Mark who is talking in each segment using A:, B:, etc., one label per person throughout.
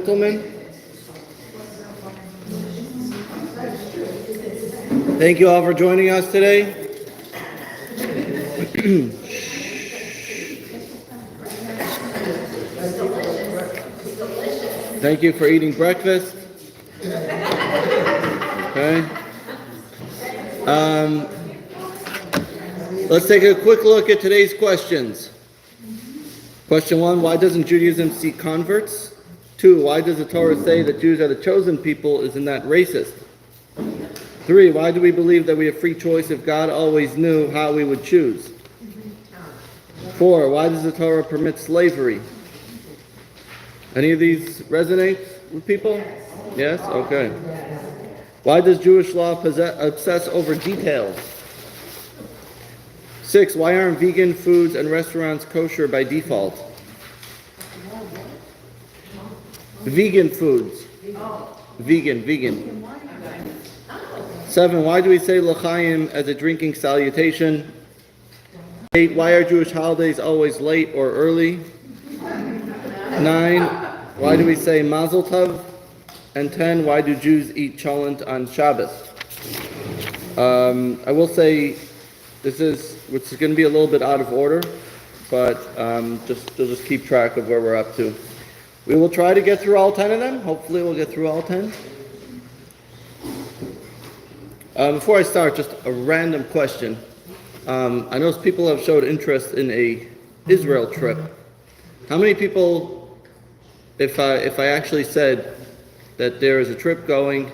A: Gentlemen, thank you all for joining us today. Thank you for eating breakfast. Okay. Let's take a quick look at today's questions. Question 1, why doesn't Judaism seek converts? 2, why does the Torah say that Jews are the chosen people? Isn't that racist? 3, why do we believe that we have free choice if God always knew how we would choose? 4, why does the Torah permit slavery? Any of these resonate with people? Yes? Okay. Why does Jewish law obsess over details? 6, why aren't vegan foods and restaurants kosher by default? Vegan foods. Vegan. 7, why do we say l'chaim as a drinking salutation? 8, why are Jewish holidays always late or early? 9, why do we say mazel tov? And 10, why do Jews eat cholent on Shabbos? I will say which is going to be a little bit out of order, but just keep track of where we're up to. We will try to get through all 10 of them. Hopefully we'll get through all 10. Before I start, just a random question. I know people have showed interest in a Israel trip. How many people, if I actually said that there is a trip going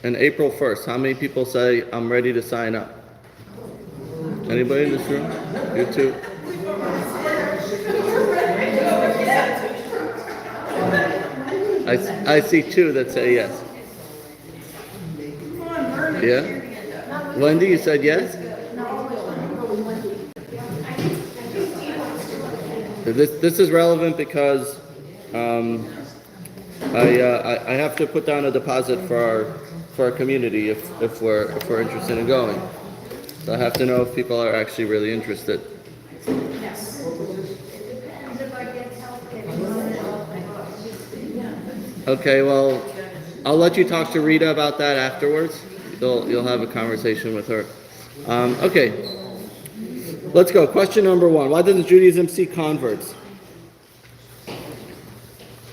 A: on April 1st, how many people say, I'm ready to sign up? Anybody in this room? You too? I see 2 that say yes. Yeah? Wendy, you said yes? This is relevant because I have to put down a deposit for our community if we're interested in going. So I have to know if people are actually really interested. Okay, well, I'll let you talk to Rita about that afterwards. You'll have a conversation with her. Okay, let's go. Question number 1. Why doesn't Judaism seek converts?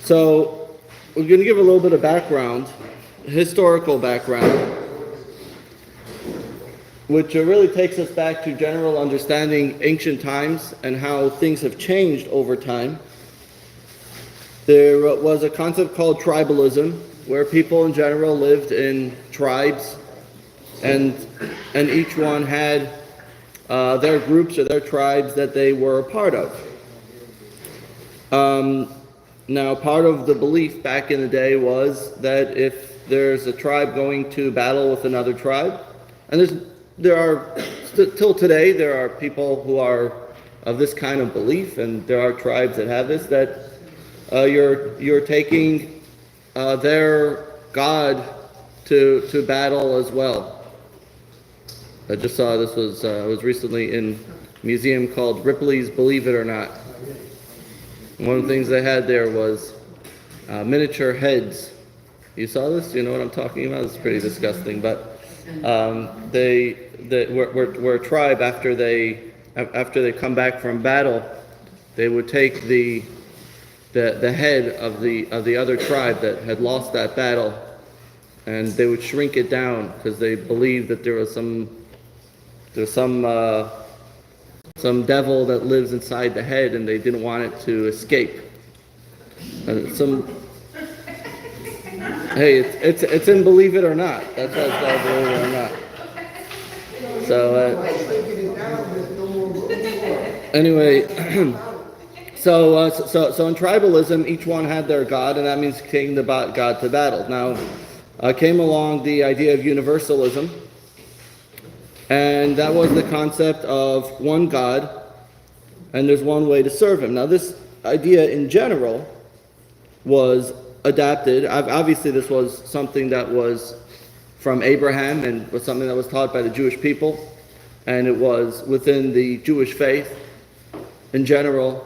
A: So we're going to give a little bit of background, historical background, which really takes us back to general understanding ancient times and how things have changed over time. There was a concept called tribalism, where people in general lived in tribes, and each one had their groups or their tribes that they were a part of. Now, part of the belief back in the day was that if there's a tribe going to battle with another tribe, and till today, there are people who are of this kind of belief, and there are tribes that have this, that you're taking their God to battle as well. I just saw this was recently in a museum called Ripley's Believe It or Not. One of the things they had there was miniature heads. You saw this? You know what I'm talking about? It's pretty disgusting, but we're a tribe after they come back from battle, they would take the head of the other tribe that had lost that battle, and they would shrink it down because they believed that there was some devil that lives inside the head, and they didn't want it to escape. Hey, it's in Believe It or Not. That's why it's called Believe It or Not. So anyway. So in tribalism, each one had their god, and that means taking the god to battle. Now, came along the idea of universalism, and that was the concept of one god, and there's one way to serve him. Now, this idea in general was adapted. Obviously, this was something that was from Abraham and was something that was taught by the Jewish people, and it was within the Jewish faith in general.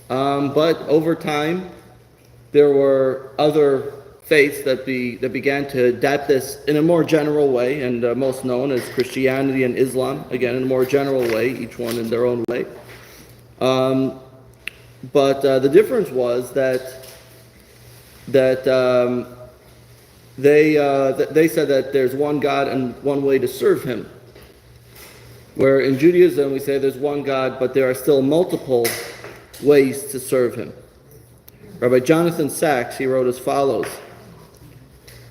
A: But over time, there were other faiths that began to adapt this in a more general way, and most known as Christianity and Islam, again in a more general way, each one in their own way. But the difference was that they said that there's one God and one way to serve Him. Where in Judaism we say there's one God, but there are still multiple ways to serve Him. Rabbi Jonathan Sacks, he wrote as follows.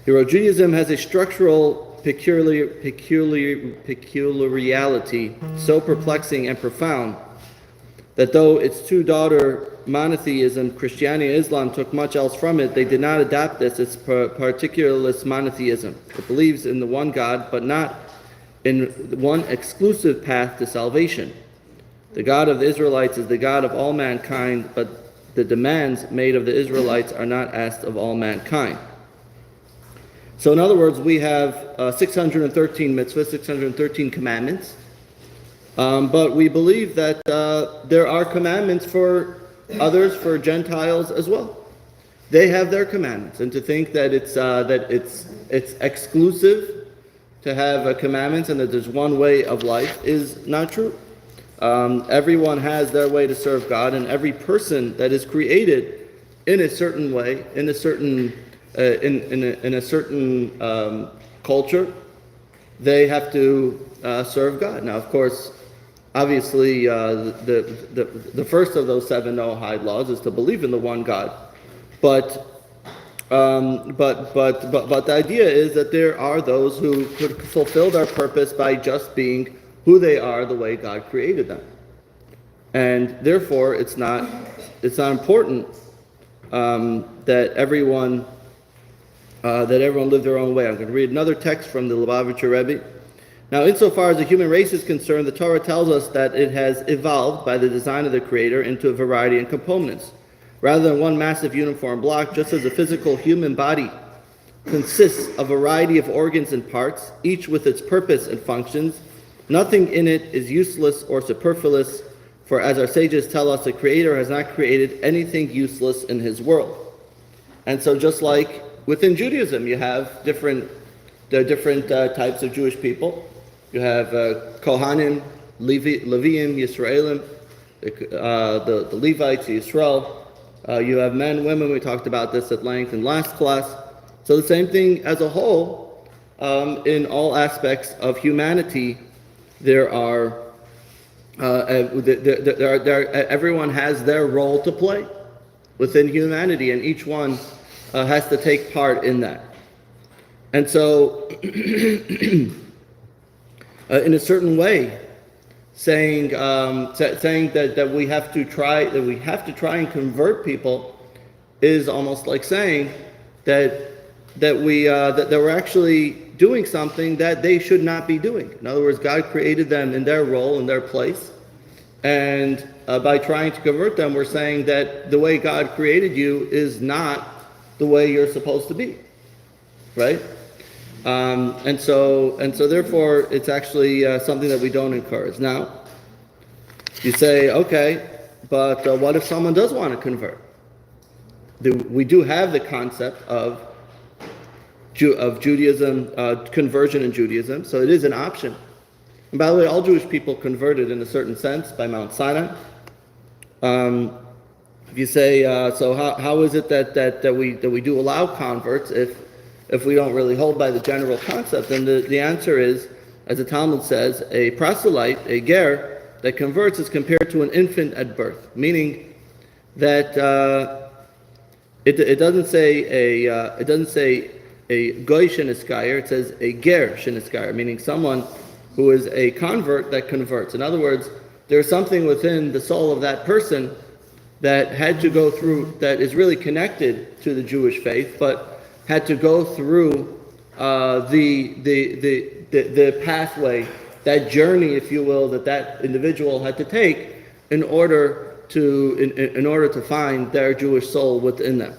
A: He wrote, Judaism has a structural peculiarity so perplexing and profound that though its two-daughter monotheism, Christianity and Islam, took much else from it, they did not adopt this. It's particularist monotheism. It believes in the one God, but not in one exclusive path to salvation. The God of the Israelites is the God of all mankind, but the demands made of the Israelites are not asked of all mankind. So in other words, we have 613 mitzvahs, 613 commandments, but we believe that there are commandments for others, for Gentiles as well. They have their commandments, and to think that it's exclusive to have commandments and that there's one way of life is not true. Everyone has their way to serve God, and every person that is created in a certain way, in a certain culture, they have to serve God. Now, of course, obviously, the first of those 7 Noahide laws is to believe in the one God, but the idea is that there are those who could fulfill their purpose by just being who they are, the way God created them, and therefore it's not important that everyone live their own way. I'm going to read another text from the Lubavitcher Rebbe. Now, insofar as the human race is concerned, the Torah tells us that it has evolved by the design of the Creator into a variety of components, rather than one massive uniform block. Just as a physical human body consists of a variety of organs and parts, each with its purpose and functions, nothing in it is useless or superfluous, for as our sages tell us, the Creator has not created anything useless in His world. And so just like within Judaism, you have different types of Jewish people. You have Kohanim, Leviim, Yisraelim, the Levites, Yisrael. You have men, women. We talked about this at length in last class. So the same thing as a whole, in all aspects of humanity, everyone has their role to play within humanity, and each one has to take part in that. And so, in a certain way, saying that we have to try and convert people is almost like saying that we're actually doing something that they should not be doing. In other words, God created them in their role, in their place, and by trying to convert them, we're saying that the way God created you is not the way you're supposed to be, right? And so therefore, it's actually something that we don't encourage. Now, you say, okay, but what if someone does want to convert? We do have the concept of Judaism, conversion in Judaism, so it is an option. And by the way, all Jewish people converted in a certain sense by Mount Sinai. If you say, so how is it that we do allow converts if we don't really hold by the general concept? And the answer is, as the Talmud says, a proselyte, a ger, that converts is compared to an infant at birth, meaning that it doesn't say a goy sheniskayer, it says a ger sheniskayer, meaning someone who is a convert that converts. In other words, there's something within the soul of that person that had to go through, that is really connected to the Jewish faith, but had to go through the pathway, that journey, if you will, that individual had to take in order to find their Jewish soul within them.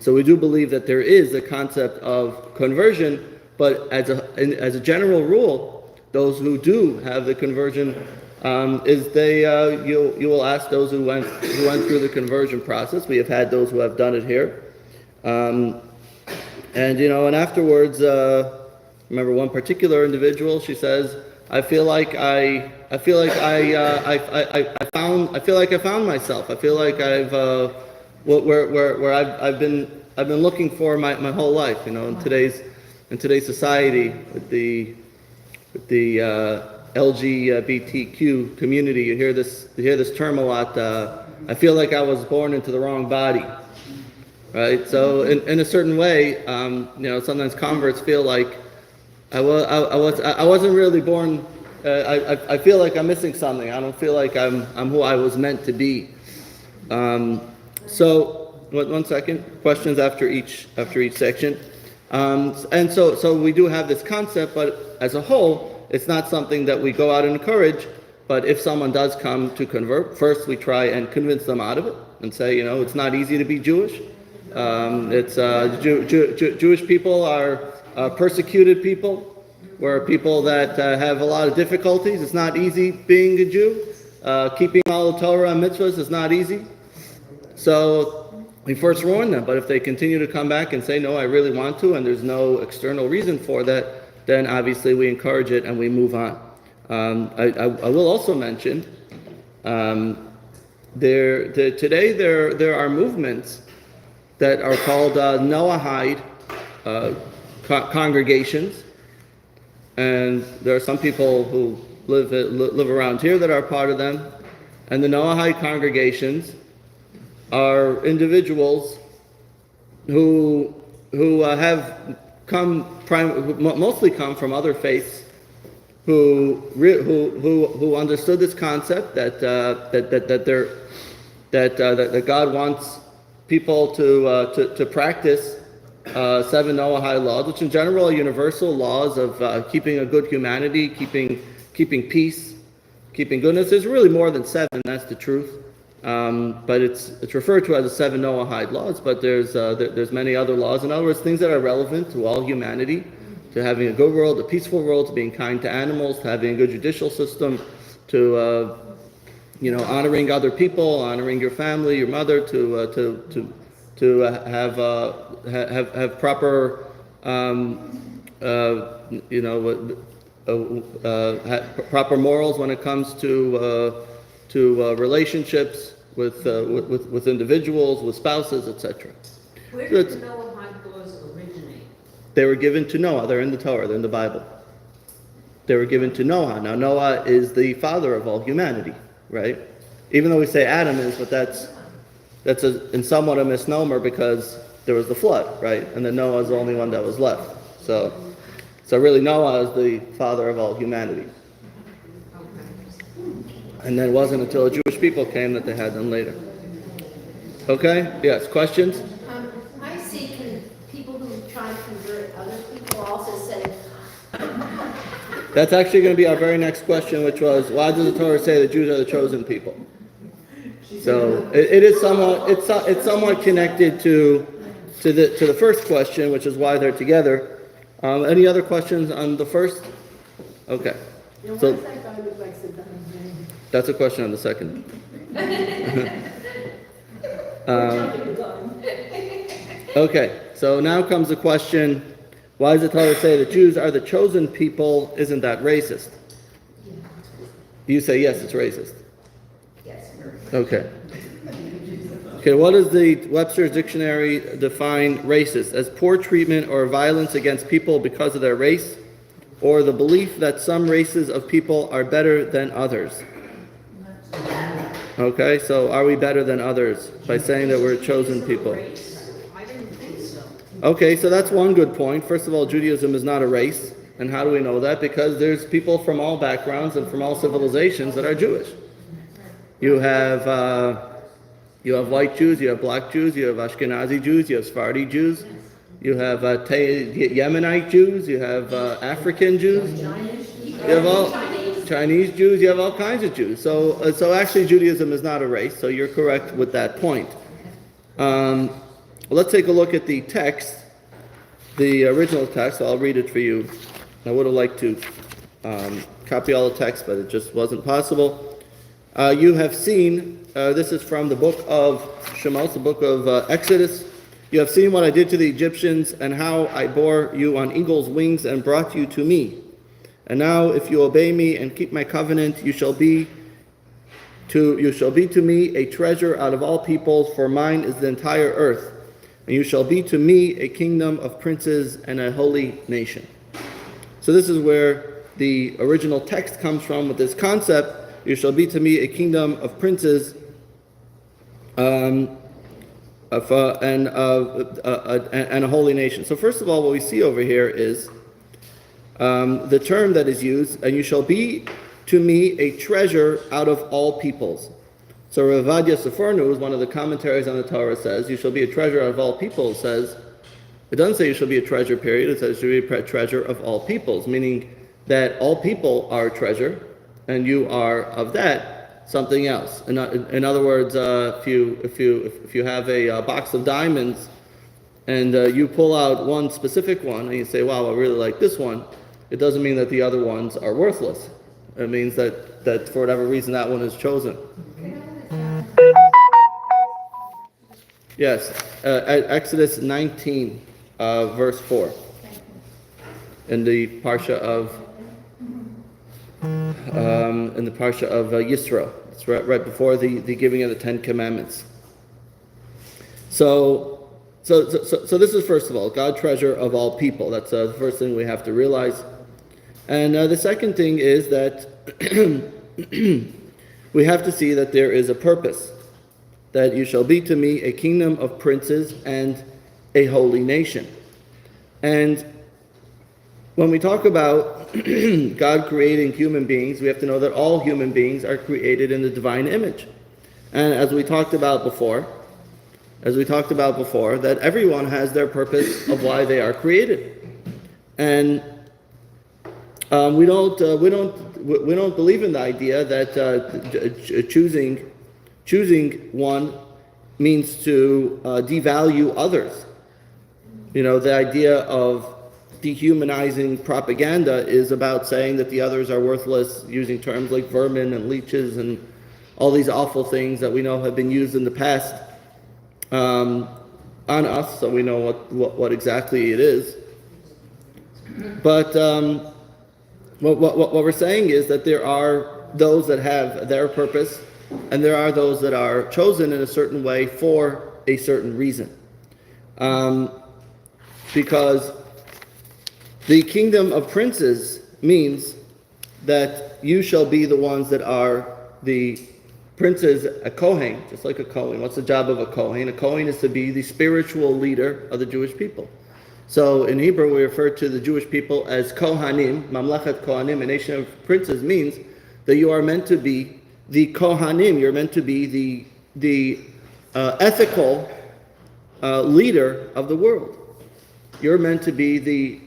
A: So we do believe that there is a concept of conversion, but as a general rule, those who do have the conversion you will ask those who went through the conversion process. We have had those who have done it here, Um, and afterwards, remember one particular individual, she says, I feel like I found myself. I feel like where I've been looking for my whole life. In today's society with the LGBTQ community, you hear this term a lot. I feel like I was born into the wrong body. Right, so in a certain way, sometimes converts feel like I wasn't really born. I feel like I'm missing something. I don't feel like I'm who I was meant to be. So 1 second. Questions after each section. And so we do have this concept, but as a whole, it's not something that we go out and encourage. But if someone does come to convert, first we try and convince them out of it and say, it's not easy to be Jewish. Jewish people are persecuted people. We're people that have a lot of difficulties. It's not easy being a Jew. Keeping all the Torah and mitzvahs is not easy. So we first warn them, but if they continue to come back and say, no, I really want to, and there's no external reason for that, then obviously we encourage it and we move on. I will also mention, today there are movements that are called Noahide congregations, and there are some people who live around here that are part of them. And the Noahide congregations are individuals who have mostly come from other faiths, who understood this concept that God wants people to practice 7 Noahide laws, which in general are universal laws of keeping a good humanity, keeping peace, keeping goodness. There's really more than 7. That's the truth. But it's referred to as the 7 Noahide laws. But there's many other laws. In other words, things that are relevant to all humanity, to having a good world, a peaceful world, to being kind to animals, to having a good judicial system, to honoring other people, honoring your family, your mother, to have proper proper morals when it comes to relationships with individuals, with spouses, etc.
B: Where did the Noahide laws originate?
A: They were given to Noah. They're in the Torah. They're in the Bible. They were given to Noah. Now Noah is the father of all humanity, right? Even though we say Adam is, but that's in somewhat a misnomer because there was the flood, right? And then Noah is the only one that was left. So really Noah is the father of all humanity. And then it wasn't until the Jewish people came that they had them later. Okay? Yes, questions?
C: I see people who try to convert other people also say...
A: That's actually going to be our very next question, which was, why does the Torah say the Jews are the chosen people? So it is somewhat connected to the first question, which is why they're together. Any other questions on the first? Okay. So that's a question on the second. Okay. So now comes the question: why does the Torah say the Jews are the chosen people? Isn't that racist? You say yes, it's racist.
C: Yes.
A: Okay. Okay, what does the Webster's Dictionary define racist? As poor treatment or violence against people because of their race, or the belief that some races of people are better than others. Okay, so are we better than others by saying that we're chosen people?
B: I didn't think so.
A: Okay, so that's one good point. First of all, Judaism is not a race. And how do we know that? Because there's people from all backgrounds and from all civilizations that are Jewish. You have white Jews, you have black Jews, you have Ashkenazi Jews, you have Sephardi Jews, you have Yemenite Jews, you have African Jews, you have all Chinese Jews, you have all kinds of Jews. So actually Judaism is not a race, so you're correct with that point. Let's take a look at the text, the original text. I'll read it for you. I would have liked to copy all the text, but it just wasn't possible. You have seen, this is from the book of Shemos, the book of Exodus. You have seen what I did to the Egyptians and how I bore you on eagle's wings and brought you to me. And now if you obey me and keep my covenant, you shall be to me a treasure out of all peoples, for mine is the entire earth. And you shall be to me a kingdom of princes and a holy nation. So this is where the original text comes from with this concept. You shall be to me a kingdom of princes and a holy nation. So first of all, what we see over here is the term that is used, and you shall be to me a treasure out of all peoples. So Rav Ovadia Sforno, who's one of the commentaries on the Torah, says, you shall be a treasure out of all peoples, says, it doesn't say you shall be a treasure, period, it says you shall be a treasure of all peoples, meaning that all people are a treasure, and you are of that something else. In other words, if you have a box of diamonds, and you pull out one specific one, and you say, wow, I really like this one, it doesn't mean that the other ones are worthless. It means that for whatever reason that one is chosen. Yes, Exodus 19, verse 4, in the parsha of Yisro. It's right before the giving of the Ten Commandments. So this is first of all, God treasure of all people. That's the first thing we have to realize. And the second thing is that we have to see that there is a purpose, that you shall be to me a kingdom of princes and a holy nation. And when we talk about God creating human beings, we have to know that all human beings are created in the divine image. And as we talked about before, that everyone has their purpose of why they are created. And we don't believe in the idea that choosing one means to devalue others. You know, the idea of dehumanizing propaganda is about saying that the others are worthless, using terms like vermin and leeches and all these awful things that we know have been used in the past on us, so we know what exactly it is. But what we're saying is that there are those that have their purpose, and there are those that are chosen in a certain way for a certain reason. Because the kingdom of princes means that you shall be the ones that are the princes, a Kohen, just like a Kohen. What's the job of a Kohen? A Kohen is to be the spiritual leader of the Jewish people. So in Hebrew, we refer to the Jewish people as Kohanim. Mamlechet Kohanim, a nation of princes, means that you are meant to be the Kohanim. You're meant to be the ethical leader of the world. You're meant to be the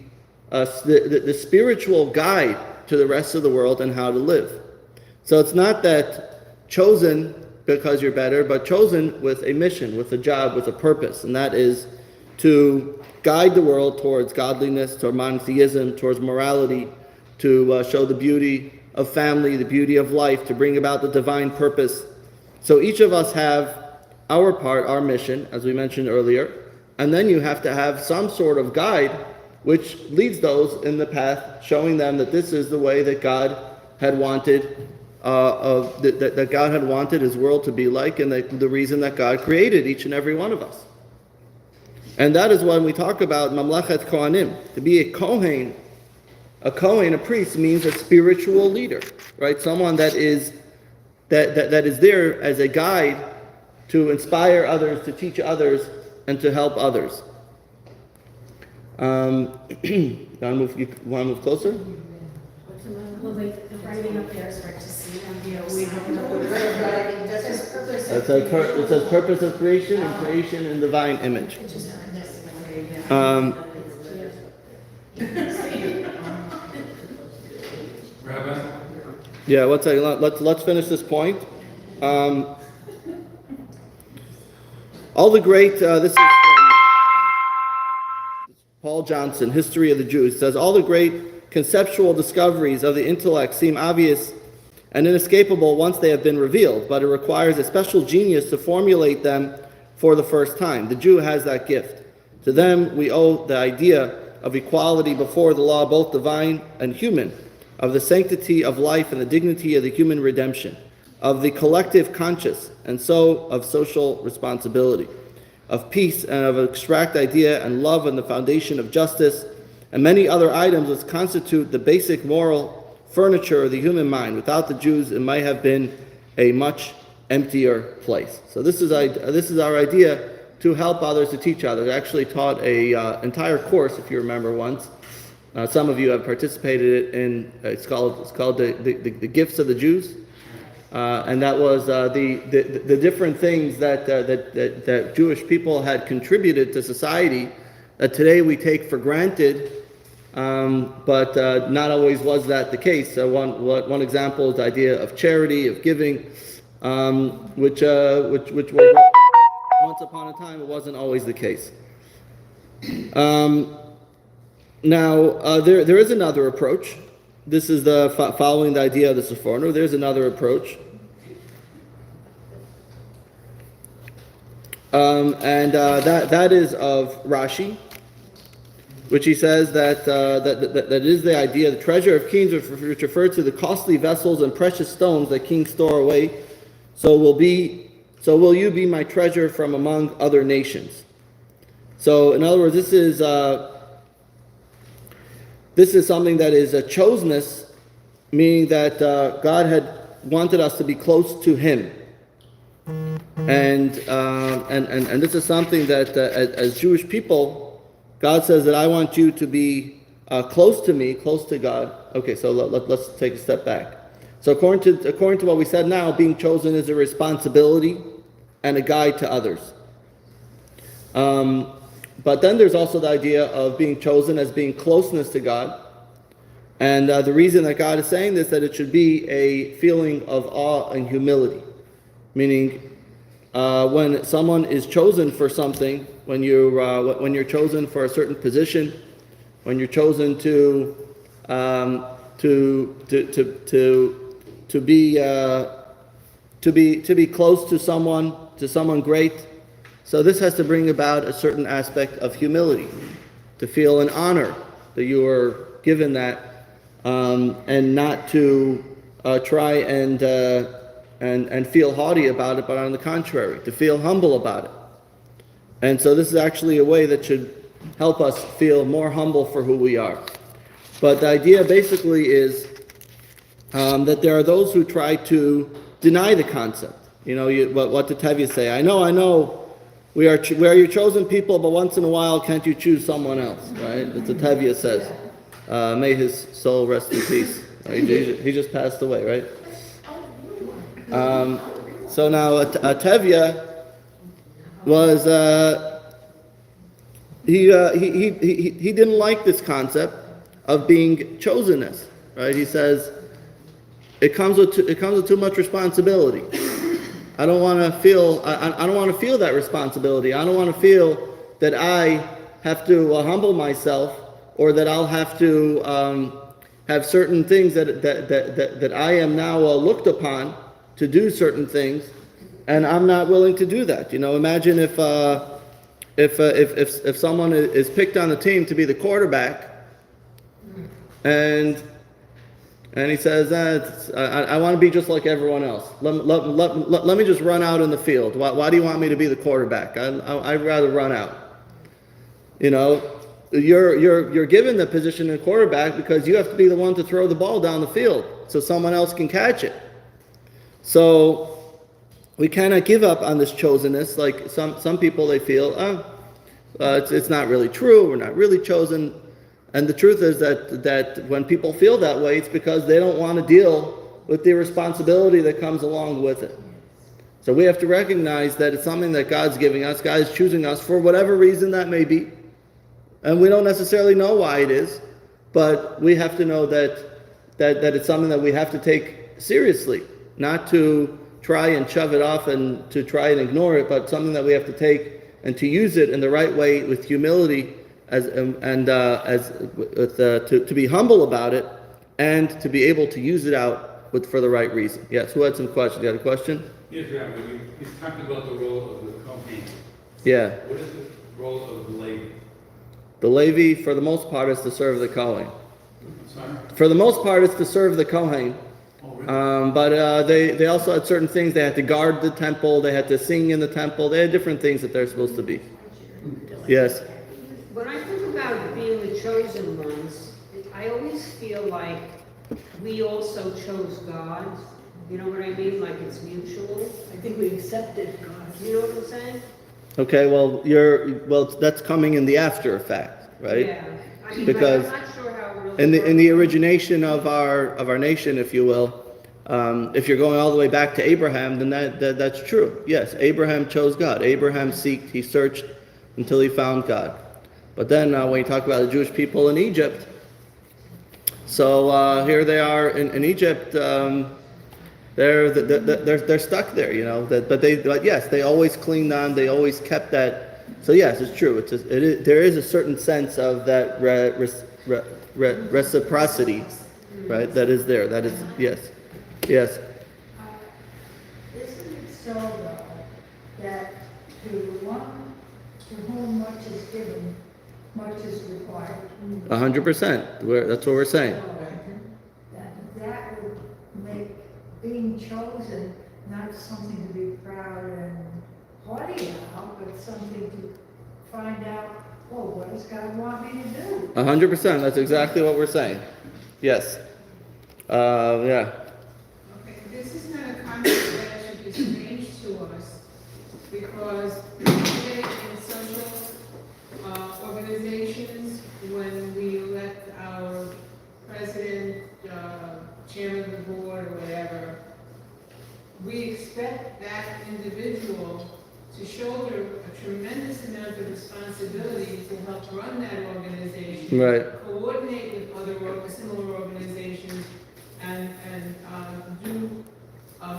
A: spiritual guide to the rest of the world and how to live. So it's not that chosen because you're better, but chosen with a mission, with a job, with a purpose, and that is to guide the world towards godliness, toward monotheism, towards morality, to show the beauty of family, the beauty of life, to bring about the divine purpose. So each of us have our part, our mission, as we mentioned earlier, and then you have to have some sort of guide which leads those in the path, showing them that this is the way that God had wanted that God had wanted His world to be like, and the reason that God created each and every one of us. And that is when we talk about Mamlechet Kohanim. To be a Kohen, a priest, means a spiritual leader, right? Someone that is there as a guide to inspire others, to teach others, and to help others. You want to move closer?
D: Well, the writing up there is hard to see.
A: It says purpose of creation and creation in divine image.
E: Rabbi?
A: Yeah, let's finish this point. All the great, this is from Paul Johnson, History of the Jews, says, all the great conceptual discoveries of the intellect seem obvious and inescapable once they have been revealed, but it requires a special genius to formulate them for the first time. The Jew has that gift. To them we owe the idea of equality before the law, both divine and human, of the sanctity of life and the dignity of the human redemption, of the collective conscience, and so of social responsibility, of peace and of abstract idea and love and the foundation of justice, and many other items which constitute the basic moral furniture of the human mind. Without the Jews, it might have been a much emptier place. So this is our idea to help others, to teach others. I actually taught a entire course, if you remember once. Some of you have participated in. It's called the Gifts of the Jews, and that was the different things that Jewish people had contributed to society that today we take for granted. But not always was that the case. So one example is the idea of charity, of giving, which was, once upon a time, it wasn't always the case. Now there is another approach. This is the following the idea of the Seforno. There's another approach, and that is of Rashi, which he says that is the idea. The treasure of kings, which refer to the costly vessels and precious stones that kings store away. So will you be my treasure from among other nations. So in other words, this is something that is a chosenness, meaning that God had wanted us to be close to Him, and this is something that as Jewish people, God says that I want you to be close to me, close to God. Okay, so let's take a step back. So according to what we said now, being chosen is a responsibility and a guide to others. But then there's also the idea of being chosen as being closeness to God. And the reason that God is saying this, that it should be a feeling of awe and humility. Meaning, when someone is chosen for something, when you're chosen for a certain position, when you're chosen to be close to someone great. So this has to bring about a certain aspect of humility, to feel an honor that you are given that, and not to try and feel haughty about it, but on the contrary, to feel humble about it. And so this is actually a way that should help us feel more humble for who we are. But the idea basically is that there are those who try to deny the concept. You know, what did Tevye say? I know, we are your chosen people, but once in a while, can't you choose someone else, right? That's what Tevye says. May his soul rest in peace. He just passed away, right? So now Tevye was he didn't like this concept of being chosenness, right? He says it comes with too much responsibility. I don't want to feel that responsibility. I don't want to feel that I have to humble myself, or that I'll have to have certain things that I am now looked upon to do certain things, and I'm not willing to do that. You know, imagine if someone is picked on the team to be the quarterback, and he says, I want to be just like everyone else. Let me just run out in the field. Why do you want me to be the quarterback? I'd rather run out. You know, you're given the position of quarterback because you have to be the one to throw the ball down the field so someone else can catch it. So we cannot give up on this chosenness. Like some people, they feel, it's not really true. We're not really chosen. And the truth is that when people feel that way, it's because they don't want to deal with the responsibility that comes along with it. So we have to recognize that it's something that God's giving us. God is choosing us for whatever reason that may be. And we don't necessarily know why it is, but we have to know that it's something that we have to take seriously, not to try and shove it off and to try and ignore it, but something that we have to take and to use it in the right way with humility, to be humble about it, and to be able to use it out for the right reason. Yes, who had some questions? You had a question?
E: Yes, Rabbi. You talked about the role of the Kohen.
A: Yeah.
E: What is role of the Levi?
A: The Levi, for the most part, is to serve the Kohen.
E: Sorry?
A: For the most part, it's to serve the Kohen.
E: Oh, really?
A: But they also had certain things. They had to guard the temple. They had to sing in the temple. They had different things that they're supposed to be. Yes.
B: When I think about being the chosen ones, I always feel like we also chose God. You know what I mean? Like it's mutual.
F: I think we accepted God.
B: You know what I'm saying?
A: Okay. Well, that's coming in the after effect, right?
B: Yeah. I mean,
A: Because
B: like, I'm not sure how it really
A: In the
B: works.
A: origination of our nation, if you will, if you're going all the way back to Abraham, then that's true. Yes, Abraham chose God. Abraham seeked, he searched until he found God. But then when you talk about the Jewish people in Egypt, so here they are in Egypt. They're stuck there, you know. But yes, they always clinged on. They always kept that. So yes, it's true. There is a certain sense of that reciprocity, right? That is there. That is yes, yes.
F: Isn't it so though, that to one to whom much is given, much is required?
A: 100%. That's what we're saying.
F: That would make being chosen not something to be proud and haughty about, but something to find out, oh, what does God want me to do?
A: 100%. That's exactly what we're saying. Yes. Yeah.
G: Okay, this is not a concept that should be strange to us, because today in social organizations, when we elect our president, chairman of the board, or whatever, we expect that individual to shoulder a tremendous amount of responsibility to help run that organization.
A: Right.
G: Coordinate with other similar organizations and do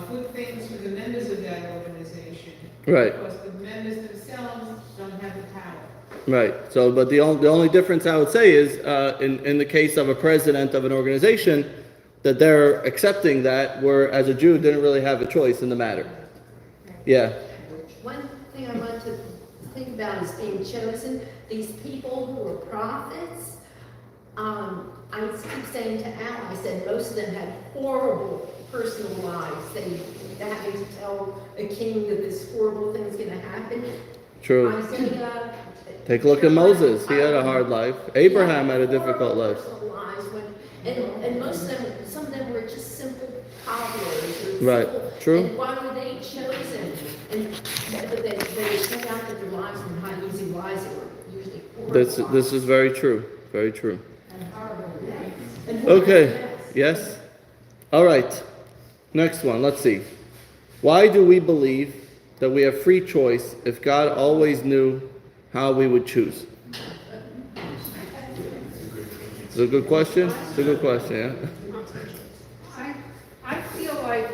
G: good things for the members of that organization.
A: Right.
G: Because the members themselves don't have the power.
A: Right. So, but the only difference I would say is in the case of a president of an organization, that they're accepting that, where as a Jew didn't really have a choice in the matter. Yeah.
C: One thing I want to think about is being chosen. These people who are prophets, I keep saying to Al, I said most of them had horrible personal lives. They're having to tell a king that this horrible thing's going to happen.
A: True.
C: Isaiah,
A: Take a look at Moses. He had a hard life. Abraham had a difficult life.
C: Personal lives and most of them, some of them were just simple cobblers. And
A: Right.
C: simple-
A: True.
C: And why were they chosen? But they turned out that their lives were not easy lives. They were usually horrible
A: This is very true. Very true.
F: And horrible deaths.
C: And horrible
A: Okay.
C: deaths.
A: Yes. All right. Next one. Let's see. Why do we believe that we have free choice if God always knew how we would choose? It's a good question. It's a good question. Yeah.
B: I feel like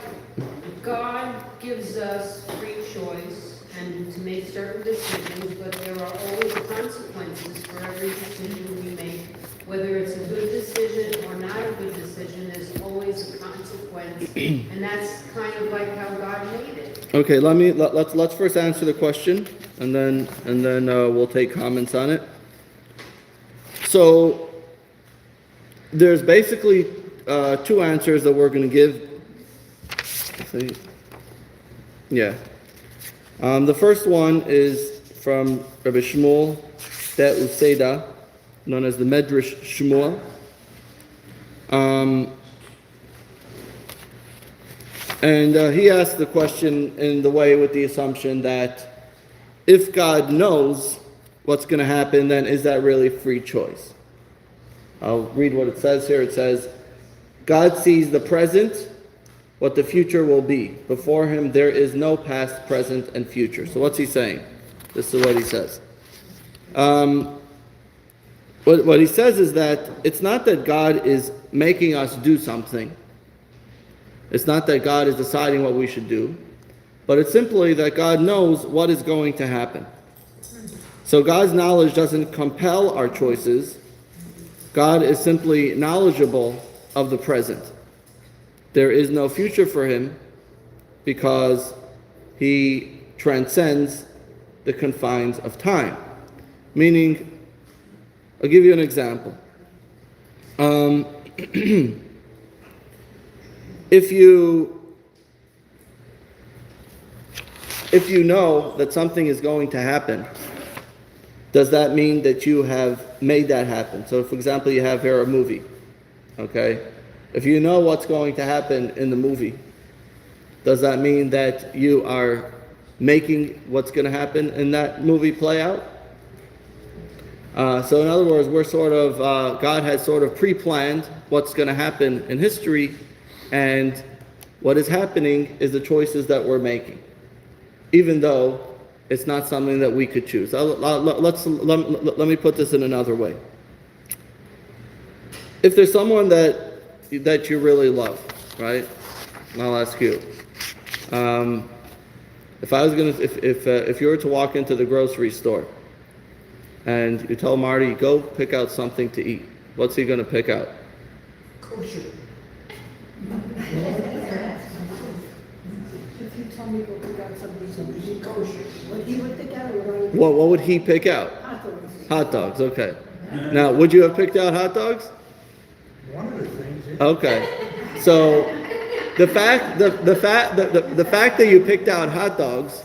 B: God gives us free choice and to make certain decisions, but there are always consequences for every decision we make. Whether it's a good decision or not a good decision, there's always a consequence, and that's kind of like how God made it.
A: Okay. Let's first answer the question, and then we'll take comments on it. So there's basically two answers that we're going to give. See? Yeah. The first one is from Rabbi Shmuel de Useda, known as the Medrash Shmuel. And he asked the question in the way with the assumption that if God knows what's going to happen, then is that really free choice? I'll read what it says here. It says, God sees the present, what the future will be. Before him there is no past, present, and future. So what's he saying? This is what he says. What he says is that it's not that God is making us do something. It's not that God is deciding what we should do. But it's simply that God knows what is going to happen. So God's knowledge doesn't compel our choices. God is simply knowledgeable of the present. There is no future for him because he transcends the confines of time. Meaning, I'll give you an example. If you know that something is going to happen, does that mean that you have made that happen? So, for example, you have here a movie, okay? If you know what's going to happen in the movie, does that mean that you are making what's going to happen in that movie play out? So in other words, God has sort of pre-planned what's going to happen in history, and what is happening is the choices that we're making, even though it's not something that we could choose. Let me put this in another way. If there's someone that you really love, right? I'll ask you. If you were to walk into the grocery store and you tell Marty, go pick out something to eat, what's he going to pick out?
F: Kosher. If you tell me to pick out something kosher, what he would pick out,
A: What would he pick out?
F: hot dogs.
A: Hot dogs, okay. Now, would you have picked out hot dogs?
E: One of the things, yeah.
A: Okay. So the fact that you picked out hot dogs,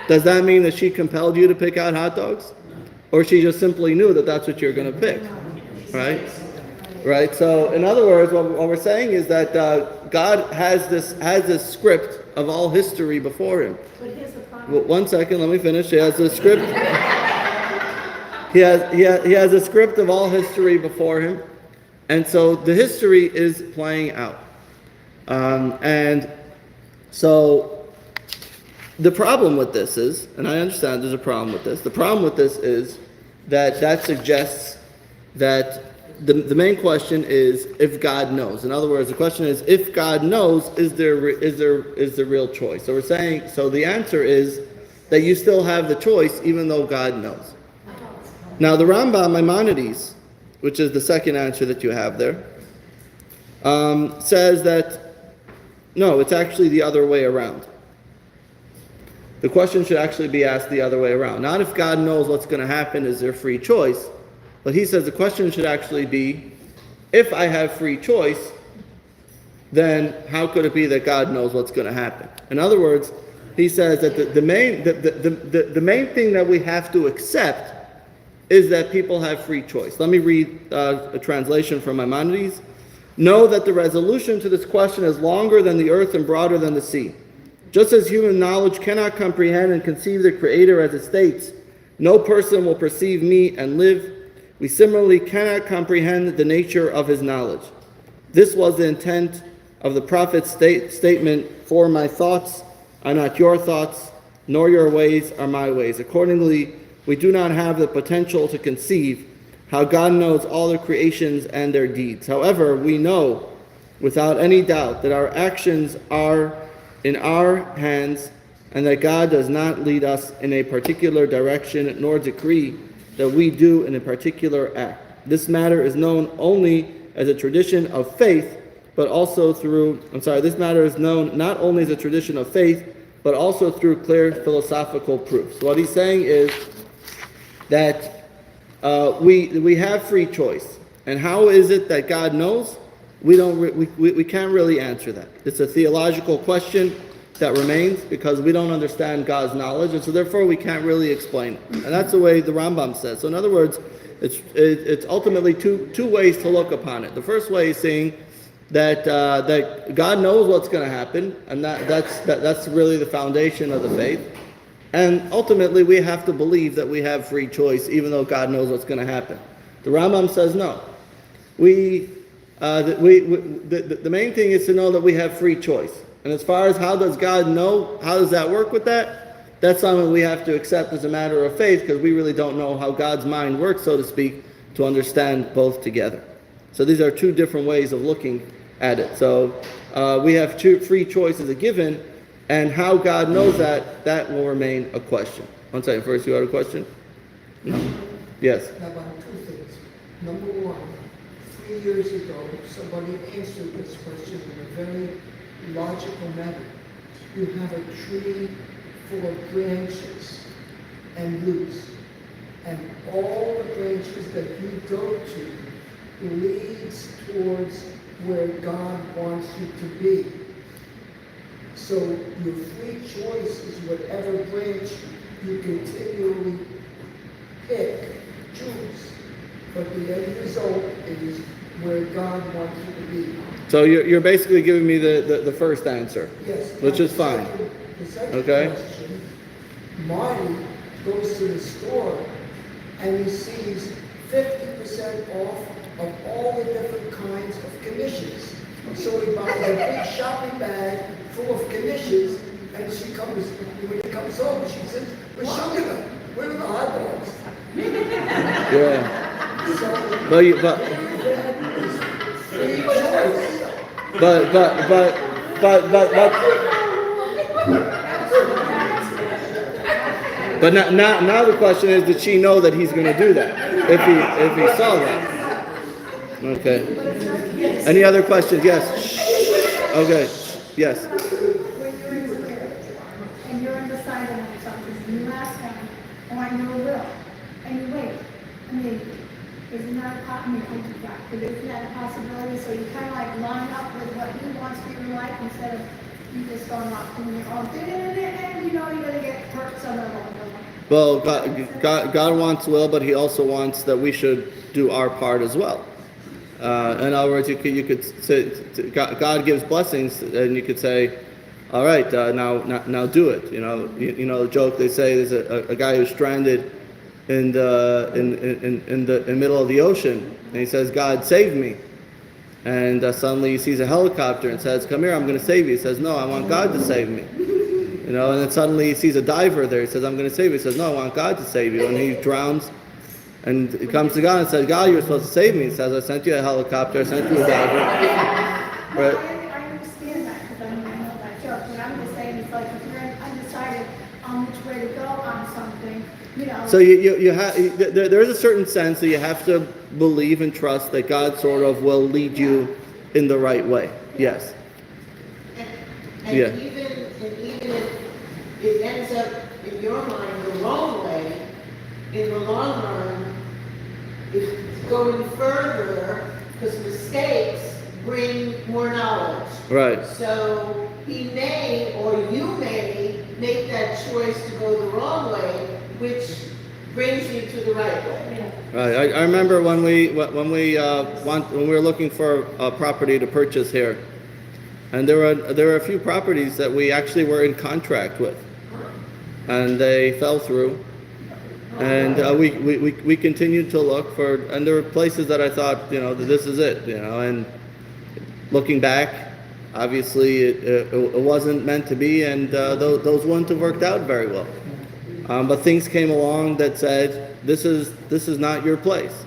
A: does that mean that she compelled you to pick out hot dogs? Or she just simply knew that that's what you're going to pick? Right? Right? So in other words, what we're saying is that God has this script of all history before him.
C: But here's the problem.
A: Well, 1 second, let me finish. He has a script. He has a script of all history before him. And so the history is playing out. And so the problem with this is, and I understand there's a problem with this, the problem with this is that suggests that the main question is if God knows. In other words, the question is if God knows, is there real choice? So we're saying, so the answer is that you still have the choice even though God knows. Now the Rambam Maimonides, which is the second answer that you have there, says that no, it's actually the other way around. The question should actually be asked the other way around. Not if God knows what's going to happen, is there free choice? But he says the question should actually be, if I have free choice, then how could it be that God knows what's going to happen? In other words, he says that the main thing that we have to accept is that people have free choice. Let me read a translation from Maimonides. Know that the resolution to this question is longer than the earth and broader than the sea. Just as human knowledge cannot comprehend and conceive the Creator as it states, no person will perceive me and live, we similarly cannot comprehend the nature of his knowledge. This was the intent of the prophet's statement, for my thoughts are not your thoughts, nor your ways are my ways. Accordingly, we do not have the potential to conceive how God knows all the creations and their deeds. However, we know without any doubt that our actions are in our hands and that God does not lead us in a particular direction nor decree that we do in a particular act. This matter is known only as a tradition of faith, but also this matter is known not only as a tradition of faith, but also through clear philosophical proofs. So what he's saying is that we have free choice. And how is it that God knows? We can't really answer that. It's a theological question that remains because we don't understand God's knowledge, and so therefore we can't really explain it. And that's the way the Rambam says. So in other words, it's ultimately two ways to look upon it. The first way is saying that God knows what's going to happen, and that's really the foundation of the faith. And ultimately, we have to believe that we have free choice, even though God knows what's going to happen. The Rambam says no. The main thing is to know that we have free choice. And as far as how does God know, how does that work with that? That's something we have to accept as a matter of faith, because we really don't know how God's mind works, so to speak, to understand both together. So these are two different ways of looking at it. So we have free choice as a given, and how God knows that will remain a question. 1 second, first you had a question? No. Yes.
H: About two things. Number one, 3 years ago, somebody answered this question in a very logical manner. You have a tree full of branches and roots. and all the branches that you go to leads towards where God wants you to be. So your free choice is whatever branch you continually choose. But the end result is where God wants you to be.
A: So you're basically giving me the first answer,
H: Yes.
A: which is fine.
H: The second
A: Okay.
H: question, Marty goes to the store and he sees 50% off of all the different kinds of commissions. So he buys a big shopping bag full of commissions, and when he comes home, she says, "Well, show me them. Where are the hot dogs?"
A: Yeah.
H: So, free choice.
A: But now the question is, did she know that he's going to do that? If he saw that. Okay. Any other questions? Yes. Okay. Yes.
D: When you're in prayer and you're undecided on something, and you ask him, I want your will, and you wait. I mean, isn't that isn't that a possibility? So you kind of like line up with what he wants for your life instead of you just going off doing your own thing, and you know you're going to get hurt somewhere along the way.
A: Well, God wants will, but He also wants that we should do our part as well. In other words, you could say God gives blessings, and you could say, "All right, now do it." You know the joke they say there's a guy who's stranded in the middle of the ocean, and he says, "God, save me." And suddenly he sees a helicopter and says, "Come here, I'm going to save you." He says, "No, I want God to save me." You know, and then suddenly he sees a diver there. He says, "I'm going to save you." He says, "No, I want God to save you." And he drowns. And he comes to God and says, "God, you're supposed to save me." He says, "I sent you a helicopter, I sent you a diver."
D: Well,
A: Right.
D: I understand that, because I know that joke, but I'm just saying, it's like, if you're undecided on which way to go on something, you know.
A: So you have there's a certain sense that you have to believe and trust that God sort of will lead you in the right way. Yes.
I: And
A: Yeah.
I: even if it ends up in your mind the wrong way, in the long run, it's going further, because mistakes bring more knowledge.
A: Right.
I: So he may, or you may, make that choice to go the wrong way, which brings you to the right way.
A: Right. I remember when we were looking for a property to purchase here, and there were a few properties that we actually were in contract with, and they fell through. And we continued to look for, and there were places that I thought, that this is it, and looking back, obviously it wasn't meant to be, and those wouldn't have worked out very well. But things came along that said, this is not your place.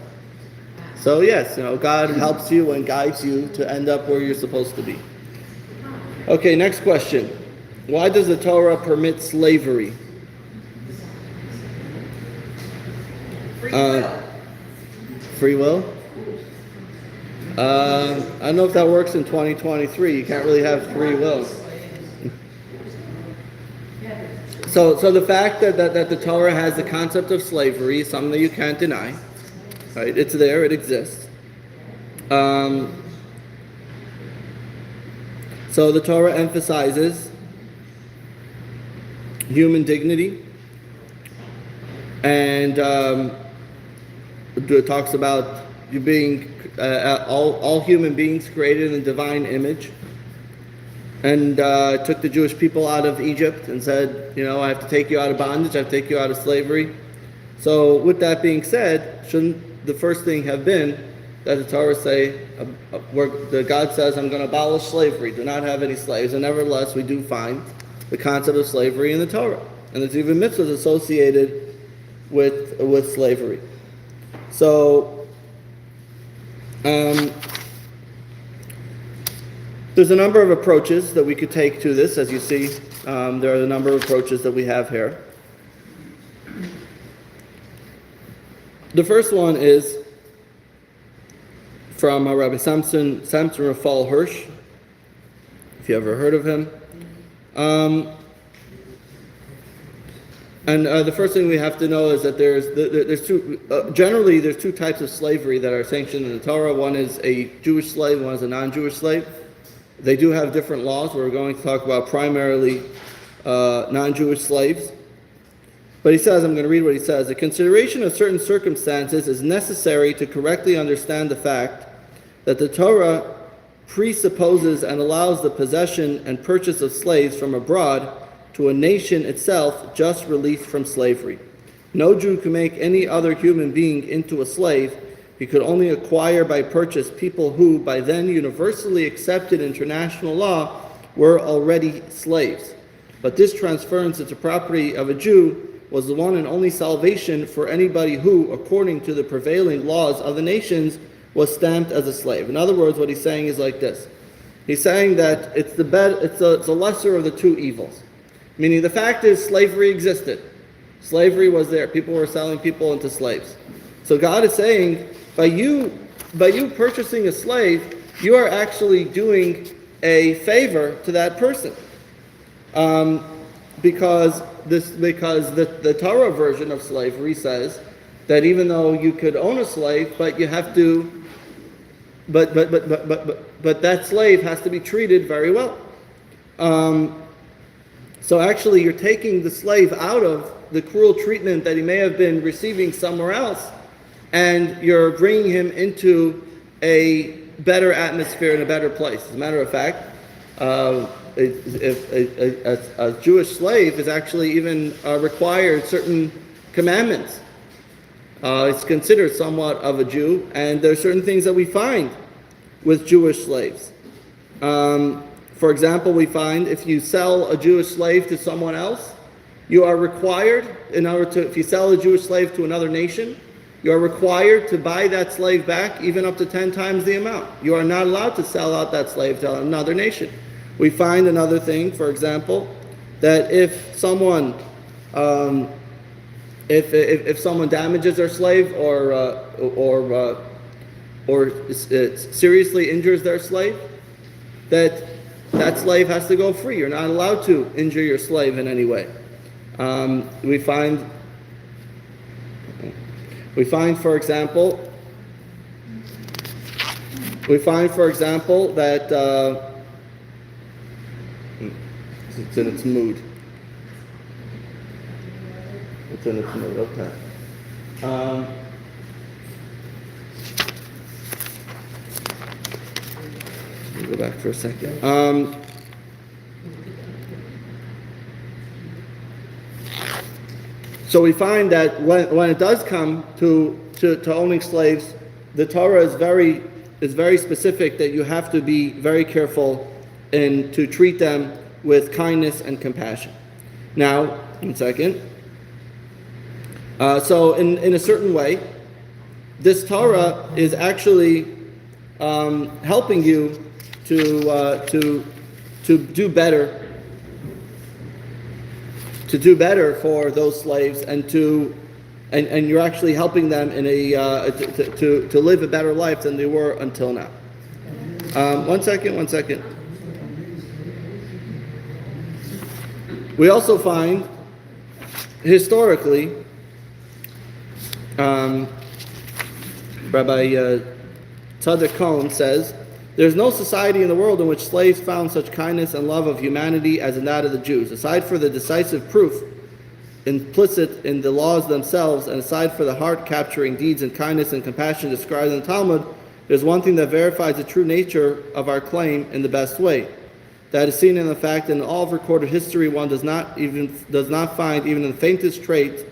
A: So yes, God helps you and guides you to end up where you're supposed to be. Okay, next question. Why does the Torah permit slavery? Free will? I don't know if that works in 2023. You can't really have free will. So the fact that the Torah has the concept of slavery is something that you can't deny. Right? It's there. It exists. So the Torah emphasizes human dignity, and it talks about you being all human beings created in a divine image, and took the Jewish people out of Egypt and said, I have to take you out of bondage, I have to take you out of slavery. So with that being said, shouldn't the first thing have been that the Torah say, where God says, I'm going to abolish slavery, do not have any slaves, and nevertheless we do find the concept of slavery in the Torah, and there's even mitzvahs associated with slavery. So there's a number of approaches that we could take to this. As you see, there are a number of approaches that we have here. The first one is from Rabbi Samson Raphael Hirsch, if you ever heard of him. And the first thing we have to know is that generally there's two types of slavery that are sanctioned in the Torah. One is a Jewish slave, one is a non-Jewish slave. They do have different laws. We're going to talk about primarily non-Jewish slaves. But he says, I'm going to read what he says. The consideration of certain circumstances is necessary to correctly understand the fact that the Torah presupposes and allows the possession and purchase of slaves from abroad to a nation itself just released from slavery. No Jew can make any other human being into a slave. He could only acquire by purchase people who, by then universally accepted international law, were already slaves. But this transference into property of a Jew was the one and only salvation for anybody who, according to the prevailing laws of the nations, was stamped as a slave. In other words, what he's saying is like this. He's saying that it's a lesser of the two evils. Meaning the fact is slavery existed. Slavery was there. People were selling people into slaves. So God is saying, by you purchasing a slave, you are actually doing a favor to that person. Because the Torah version of slavery says that even though you could own a slave, but you have to, but that slave has to be treated very well. So actually, you're taking the slave out of the cruel treatment that he may have been receiving somewhere else, and you're bringing him into a better atmosphere and a better place. As a matter of fact, a Jewish slave is actually even required certain commandments. It's considered somewhat of a Jew, and there are certain things that we find with Jewish slaves. For example, we find if you sell a Jewish slave to someone else, you are required, if you sell a Jewish slave to another nation, you are required to buy that slave back even up to 10 times the amount. You are not allowed to sell out that slave to another nation. We find another thing, for example, that if someone if someone damages their slave or seriously injures their slave, that slave has to go free. You're not allowed to injure your slave in any way. We find, for example, that it's in its mood. It's in its mood. Okay. Let me go back for a second. So we find that when it does come to owning slaves, the Torah is very specific that you have to be very careful and to treat them with kindness and compassion. Now, 1 second. So in a certain way, this Torah is actually helping you to do better. To do better for those slaves, and you're actually helping them in to live a better life than they were until now. 1 second. We also find historically, Rabbi Tzadok Cohen says, there's no society in the world in which slaves found such kindness and love of humanity as in that of the Jews. Aside for the decisive proof implicit in the laws themselves, and aside for the heart-capturing deeds and kindness and compassion described in the Talmud, there's one thing that verifies the true nature of our claim in the best way. That is seen in the fact that in all of recorded history, one does not find even the faintest trait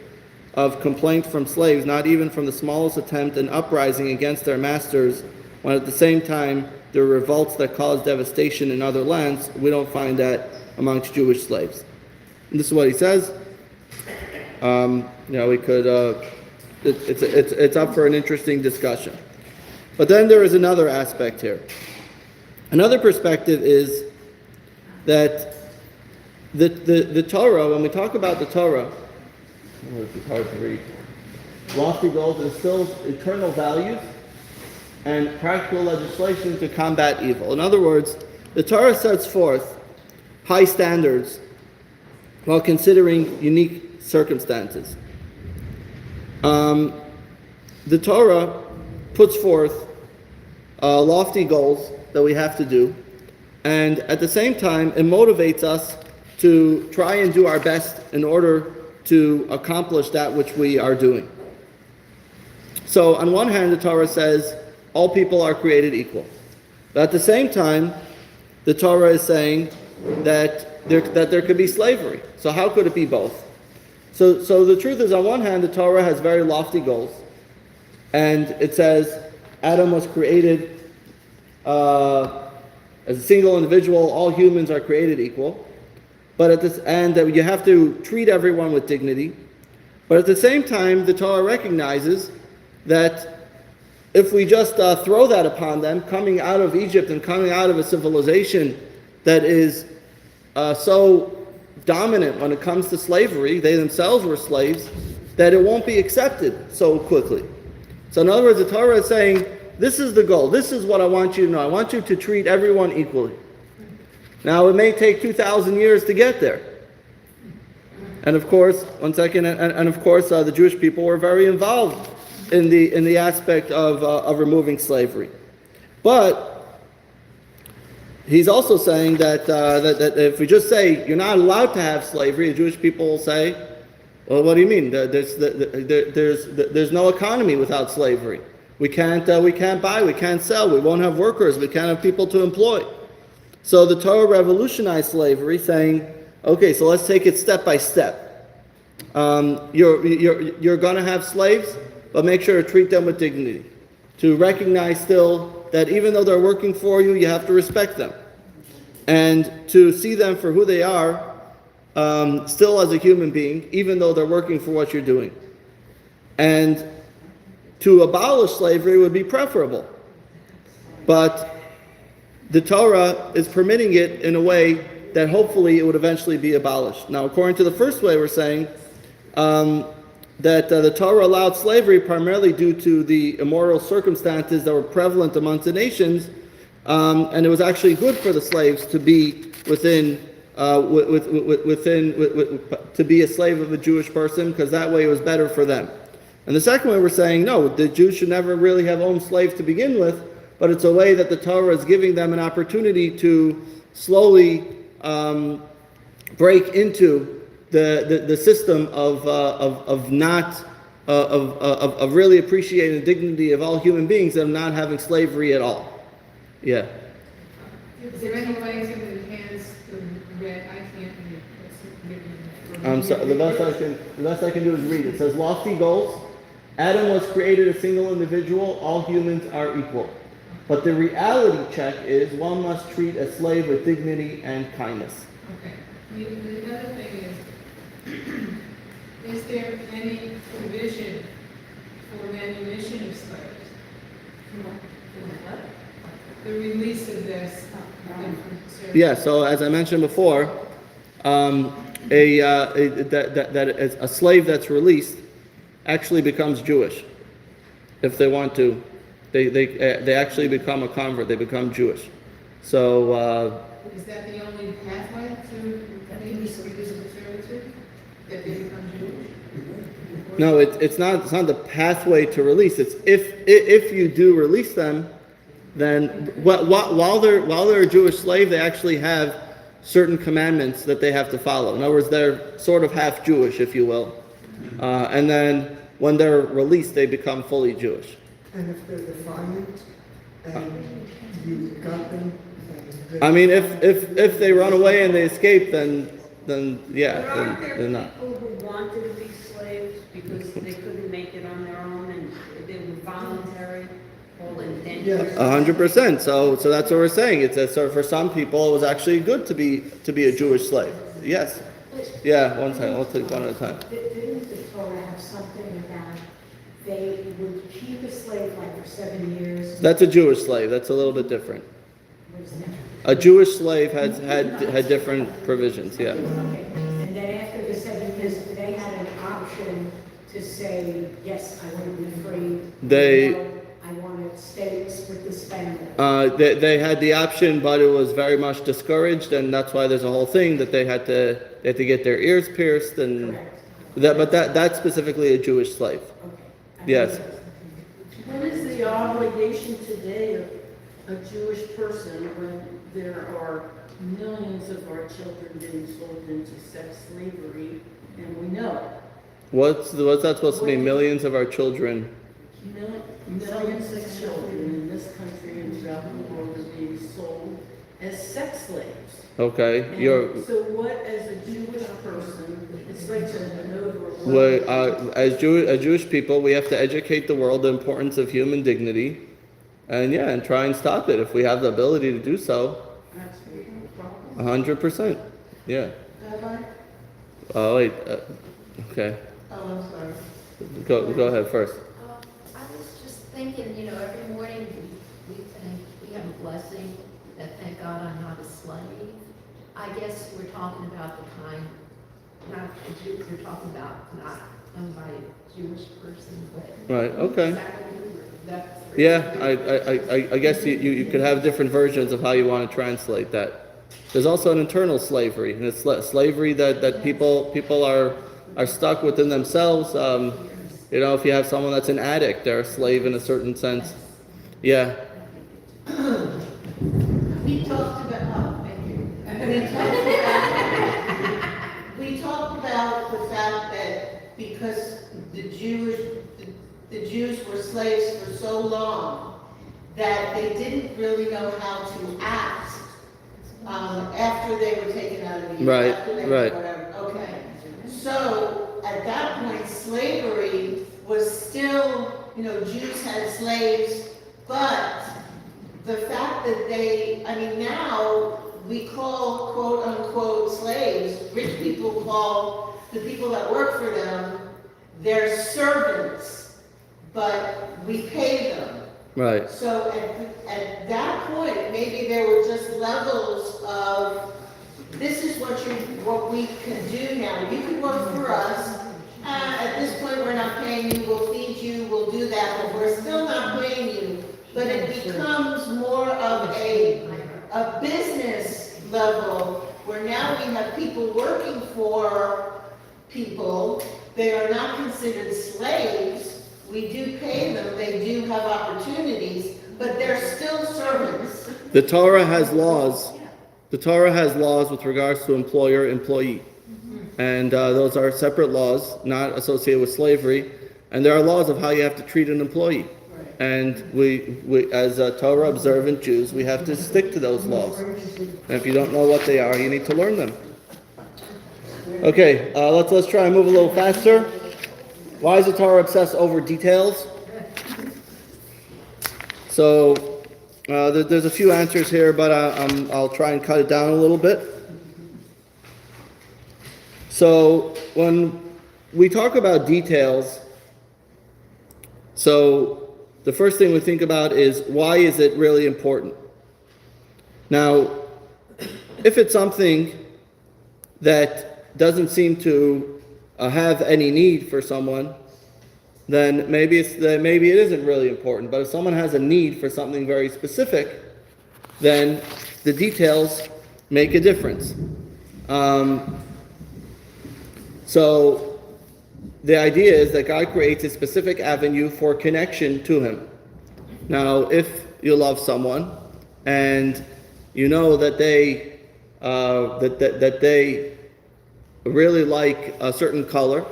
A: of complaint from slaves, not even from the smallest attempt in uprising against their masters, when at the same time there are revolts that cause devastation in other lands. We don't find that amongst Jewish slaves. And this is what he says. We could. It's up for an interesting discussion. But then there is another aspect here. Another perspective is that the Torah, when we talk about the Torah, it's hard to read. Lofty goals instills eternal values and practical legislation to combat evil. In other words, the Torah sets forth high standards while considering unique circumstances. The Torah puts forth lofty goals that we have to do, and at the same time, it motivates us to try and do our best in order to accomplish that which we are doing. So, on one hand, the Torah says all people are created equal, but at the same time, the Torah is saying that there could be slavery. So, how could it be both? So the truth is, on one hand, the Torah has very lofty goals, and it says Adam was created as a single individual. All humans are created equal, but and that you have to treat everyone with dignity. But at the same time, the Torah recognizes that if we just throw that upon them, coming out of Egypt and coming out of a civilization that is so dominant when it comes to slavery, they themselves were slaves, that it won't be accepted so quickly. So in other words, the Torah is saying, this is the goal, this is what I want you to know, I want you to treat everyone equally. Now it may take 2,000 years to get there. And of course, the Jewish people were very involved in the aspect of removing slavery. But he's also saying that if we just say you're not allowed to have slavery, the Jewish people will say, well, what do you mean? There's no economy without slavery. We can't buy, we can't sell, we won't have workers, we can't have people to employ. So the Torah revolutionized slavery, saying, okay, so let's take it step by step. You're going to have slaves, but make sure to treat them with dignity. To recognize still that even though they're working for you, you have to respect them. And to see them for who they are, still as a human being, even though they're working for what you're doing. And to abolish slavery would be preferable. But the Torah is permitting it in a way that hopefully it would eventually be abolished. Now, according to the first way, we're saying that the Torah allowed slavery primarily due to the immoral circumstances that were prevalent amongst the nations, and it was actually good for the slaves to be to be a slave of a Jewish person, because that way it was better for them. And the second way, we're saying no, the Jews should never really have owned slaves to begin with, but it's a way that the Torah is giving them an opportunity to slowly break into the system of really appreciating the dignity of all human beings and not having slavery at all. Yeah.
G: Is there any way to enhance the red? I can't read.
A: So the best I can do is read. It says, lofty goals. Adam was created a single individual. All humans are equal. But the reality check is one must treat a slave with dignity and kindness.
G: Okay. The other thing is there any provision for manumission of slaves? The release of this.
A: Yeah, so as I mentioned before, a slave that's released actually becomes Jewish if they want to. They actually become a convert. They become Jewish. So
G: is that the only pathway to release of servitude? That they become Jewish?
A: no, it's not the pathway to release. It's if you do release them, then while they're a Jewish slave, they actually have certain commandments that they have to follow. In other words, they're sort of half Jewish, if you will. And then when they're released, they become fully Jewish.
H: And if they're defiant and you got them,
A: I mean, if they run away and they escape, then yeah,
B: But aren't
A: then
B: there
A: they're not.
B: people who wanted to be slaves because they couldn't make it on their own and they were voluntary, all indentured?
H: Yes.
A: 100%. So that's what we're saying. It's so for some people, it was actually good to be a Jewish slave. Yes. Yeah. One second. Let's take one at a time.
J: Didn't the Torah have something about they would keep a slave like for 7 years?
A: That's a Jewish slave. That's a little bit different.
J: What is that?
A: A Jewish slave had different provisions. Yeah.
J: Okay, and then after the 7 years, they had an option to say, yes, I want to be free.
A: They-
J: No, I want to stay with this family.
A: They had the option, but it was very much discouraged, and that's why there's a whole thing that they had to get their ears pierced and
J: Correct.
A: That's specifically a Jewish slave.
J: Okay.
A: Yes.
K: What is the obligation today of a Jewish person when there are millions of our children being sold into sex slavery, and we know
A: What's that supposed to mean? Millions of our children.
K: millions of children in this country and throughout the world are being sold as sex slaves.
A: Okay,
K: And so what, as a Jewish person, it's like an
A: as Jewish people, we have to educate the world the importance of human dignity, and try and stop it if we have the ability to do so.
K: That's a problem.
A: 100%. Yeah.
I: Have I?
A: Oh wait. Okay.
I: Oh, I'm sorry.
A: Go ahead first.
C: I was just thinking, every morning we have a blessing that thank God I'm not a slave. I guess we're talking about the time, not the Jews, we're talking about not owned by a Jewish person, but.
A: Right. Okay.
C: Is that what you were- that's-
A: Yeah. I guess you could have different versions of how you want to translate that. There's also an internal slavery, and it's slavery that people are stuck within themselves. If you have someone that's an addict, they're a slave in a certain sense. Yeah.
I: We talked about, thank you. We talked about the fact that because the Jews were slaves for so long, that they didn't really know how to act, after they were taken out of Egypt.
A: Right,
I: after they
A: right.
I: whatever. Okay. So, at that point, slavery was still, Jews had slaves, but the fact that now we call quote unquote slaves, rich people call the people that work for them their servants, but we pay them.
A: Right.
I: So at that point, maybe there were just levels of, this is what we can do now. You can work for us. At this point, we're not paying you. We'll feed you. We'll do that, but we're still not paying you. But it becomes more of a business level where now we have people working for people. They are not considered slaves. We do pay them. They do have opportunities, but they're still servants.
A: The Torah has laws. The Torah has laws with regards to employer-employee. And those are separate laws, not associated with slavery. And there are laws of how you have to treat an employee. And we as Torah observant Jews, we have to stick to those laws. And if you don't know what they are, you need to learn them. Okay, let's try and move a little faster. Why is the Torah obsessed over details? So there's a few answers here, but I'll try and cut it down a little bit. So when we talk about details, so the first thing we think about is, why is it really important? Now, if it's something that doesn't seem to have any need for someone, then maybe it isn't really important. But if someone has a need for something very specific, then the details make a difference. So the idea is that God creates a specific avenue for connection to Him. Now, if you love someone and you know that they that they really like a certain color,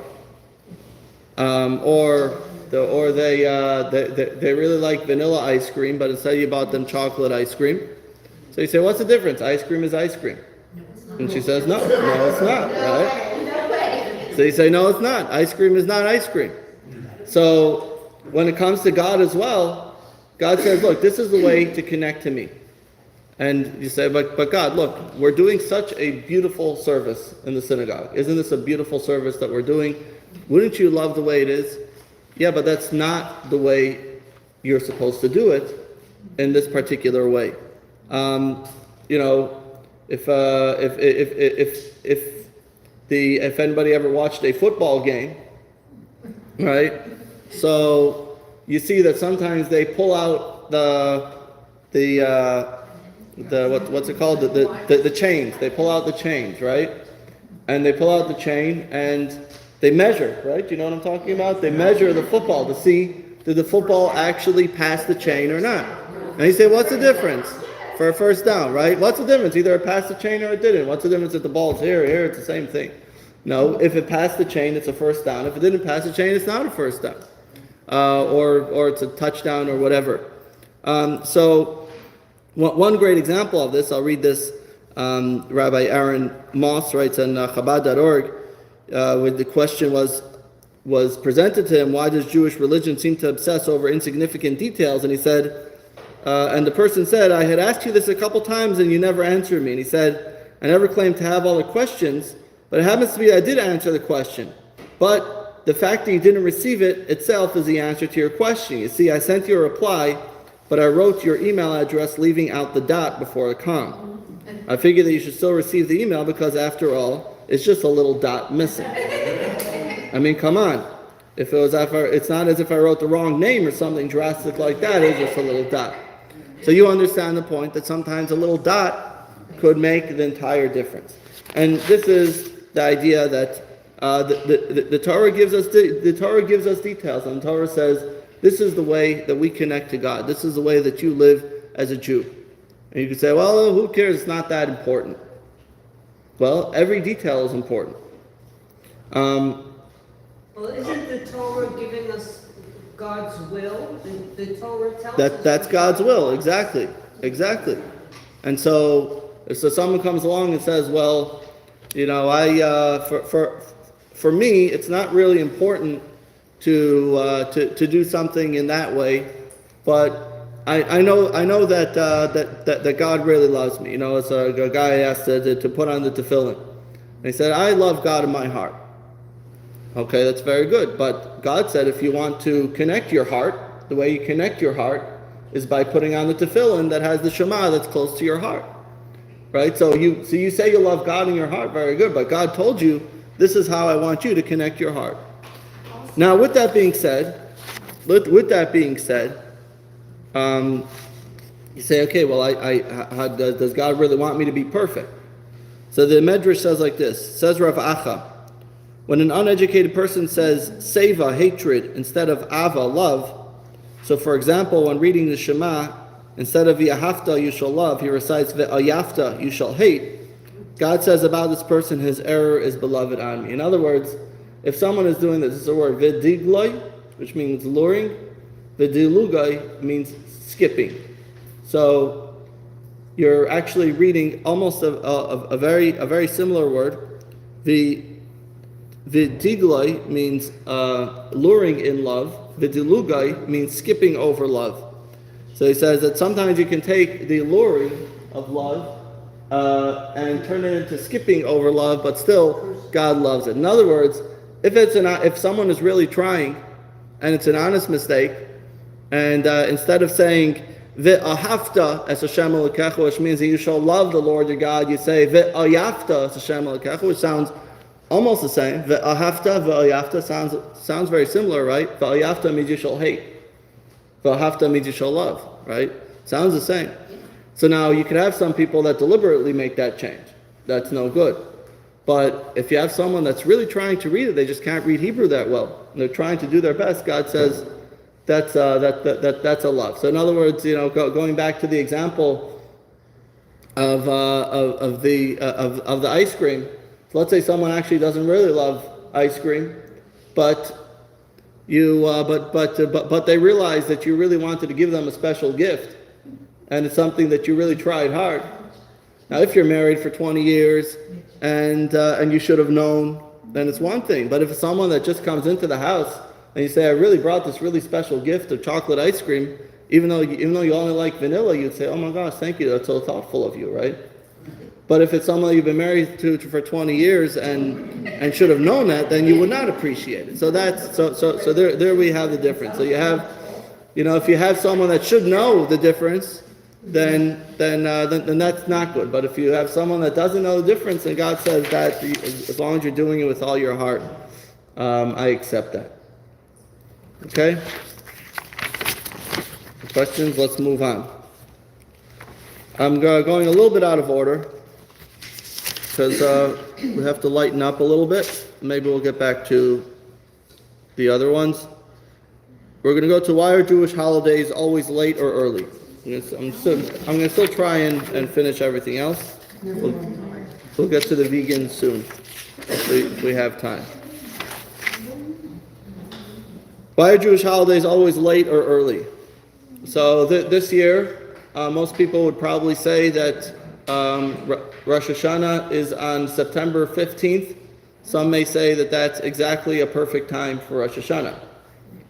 A: or they really like vanilla ice cream, but instead you bought them chocolate ice cream. So you say, what's the difference? Ice cream is ice cream. And she says, no, it's not, right? So you say, no, it's not. Ice cream is not ice cream. So when it comes to God as well, God says, look, this is the way to connect to me. And you say, but God, look, we're doing such a beautiful service in the synagogue. Isn't this a beautiful service that we're doing? Wouldn't you love the way it is? Yeah, but that's not the way you're supposed to do it in this particular way. If anybody ever watched a football game, right? So you see that sometimes they pull out what's it called? The chains. They pull out the chains, right? And they pull out the chain, and They measure, right? Do you know what I'm talking about? They measure the football to see, did the football actually pass the chain or not? And you say, what's the difference for a first down, right? What's the difference? Either it passed the chain or it didn't. What's the difference if the ball's here, it's the same thing. No, if it passed the chain, it's a first down. If it didn't pass the chain, it's not a first down. Or it's a touchdown or whatever. So one great example of this, I'll read this. Rabbi Aaron Moss writes on Chabad.org, where the question was presented to him, why does Jewish religion seem to obsess over insignificant details? And he said, and the person said, I had asked you this a couple times and you never answered me. And he said, I never claimed to have all the questions, but it happens to be I did answer the question. But the fact that you didn't receive it itself is the answer to your question. You see, I sent you a reply, but I wrote your email address leaving out the dot before the comma. I figured that you should still receive the email because after all, it's just a little dot missing. I mean, come on. It's not as if I wrote the wrong name or something drastic like that, it's just a little dot. So you understand the point that sometimes a little dot could make the entire difference. And this is the idea that the Torah gives us details, and the Torah says this is the way that we connect to God. This is the way that you live as a Jew. And you could say, well, who cares? It's not that important. Well, every detail is important.
B: Well, isn't the Torah giving us God's will? The Torah tells us
A: That's God's will, exactly. And so someone comes along and says, well, you know, for me, it's not really important to do something in that way, but I know that God really loves me. You know, it's a guy asked to put on the tefillin. And he said, I love God in my heart. Okay, that's very good. But God said if you want to connect your heart, the way you connect your heart is by putting on the tefillin that has the Shema that's close to your heart. Right? So you say you love God in your heart, very good. But God told you, this is how I want you to connect your heart. Now, with that being said, you say, okay, well, how does God really want me to be perfect? So the Medrash says like this, says Rav Acha, when an uneducated person says seva, hatred, instead of ava, love, so for example, when reading the Shema, instead of v'ahavta, you shall love, he recites v'ayafta, you shall hate, God says about this person, his error is beloved on me. In other words, if someone is doing this is the word v'digloi, which means luring, v'dilugai means skipping. So you're actually reading almost a very similar word. V'digloi means luring in love. V'dilugai means skipping over love. So he says that sometimes you can take the luring of love and turn it into skipping over love, but still God loves it. In other words, if someone is really trying and it's an honest mistake, and instead of saying Ve'ahavta as Hashem Elokecha, which means that you shall love the Lord your God, you say Ve'ayafta as Hashem Elokecha, which sounds almost the same. Ve'ayafta sounds very similar, right? Ve'ayafta means you shall hate. Ve'ahavta means you shall love, right? Sounds the same. So now you could have some people that deliberately make that change. That's no good. But if you have someone that's really trying to read it, they just can't read Hebrew that well, and they're trying to do their best, God says that's a love. So in other words, you know, going back to the example of the ice cream. So let's say someone actually doesn't really love ice cream, but they realize that you really wanted to give them a special gift, and it's something that you really tried hard. Now, if you're married for 20 years and you should have known, then it's one thing. But if it's someone that just comes into the house and you say, I really brought this really special gift of chocolate ice cream, even though you only like vanilla, you'd say, oh my gosh, thank you, that's so thoughtful of you, right? But if it's someone you've been married to for 20 years and should have known that, then you would not appreciate it. So there we have the difference. So you have, you know, if you have someone that should know the difference, then that's not good. But if you have someone that doesn't know the difference, and God says that as long as you're doing it with all your heart, I accept that. Okay? Questions? Let's move on. I'm going a little bit out of order because we have to lighten up a little bit. maybe we'll get back to the other ones. We're going to go to why are Jewish holidays always late or early? I'm going to still try and finish everything else. We'll get to the vegans soon. If we have time. Why are Jewish holidays always late or early? So this year, most people would probably say that Rosh Hashanah is on September 15th. Some may say that that's exactly a perfect time for Rosh Hashanah.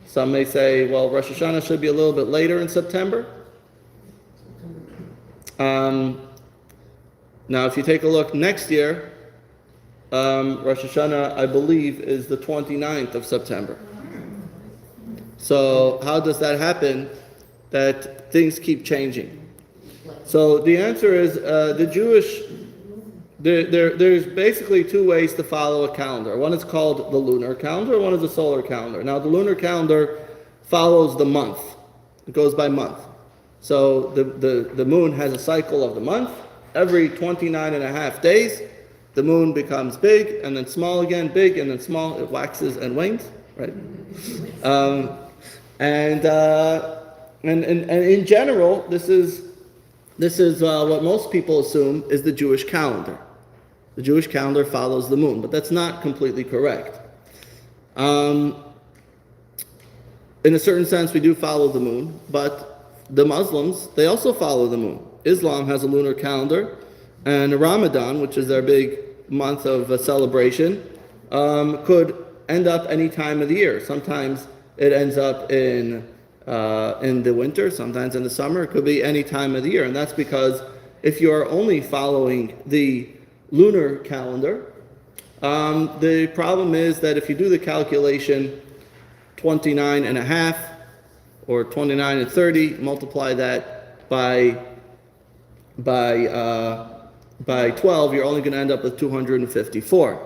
A: Some may say, well, Rosh Hashanah should be a little bit later in September. Now, if you take a look next year, Rosh Hashanah, I believe, is the 29th of September. So how does that happen that things keep changing? So the answer is there's basically two ways to follow a calendar. One is called the lunar calendar, one is the solar calendar. Now the lunar calendar follows the month. It goes by month. So the moon has a cycle of the month. Every 29 and a half days, the moon becomes big and then small again, big and then small. It waxes and wanes, right? And in general, this is what most people assume is the Jewish calendar. The Jewish calendar follows the moon, but that's not completely correct. In a certain sense, we do follow the moon, but the Muslims, they also follow the moon. Islam has a lunar calendar, and Ramadan, which is their big month of celebration, could end up any time of the year. Sometimes it ends up in the winter, sometimes in the summer. It could be any time of the year, and that's because if you are only following the lunar calendar, the problem is that if you do the calculation 29 and a half or 29 and 30, multiply that by 12, you're only going to end up with 254.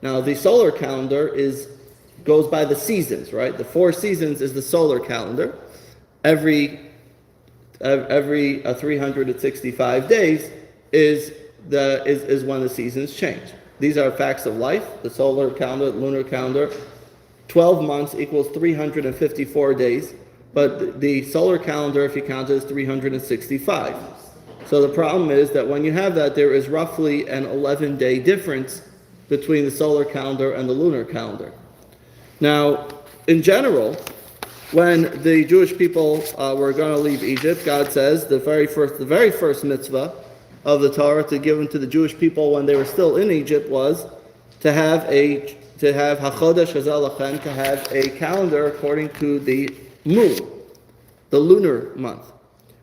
A: Now the solar calendar goes by the seasons, right? The 4 seasons is the solar calendar. Every 365 days is when the seasons change. These are facts of life. The solar calendar, the lunar calendar, 12 months equals 354 days, but the solar calendar, if you count it, is 365. So the problem is that when you have that, there is roughly an 11-day difference between the solar calendar and the lunar calendar. Now, in general, when the Jewish people were going to leave Egypt, God says the very first mitzvah of the Torah to give to the Jewish people when they were still in Egypt was to have Hachodesh Hazeh Lachem, to have a calendar according to the moon, the lunar month.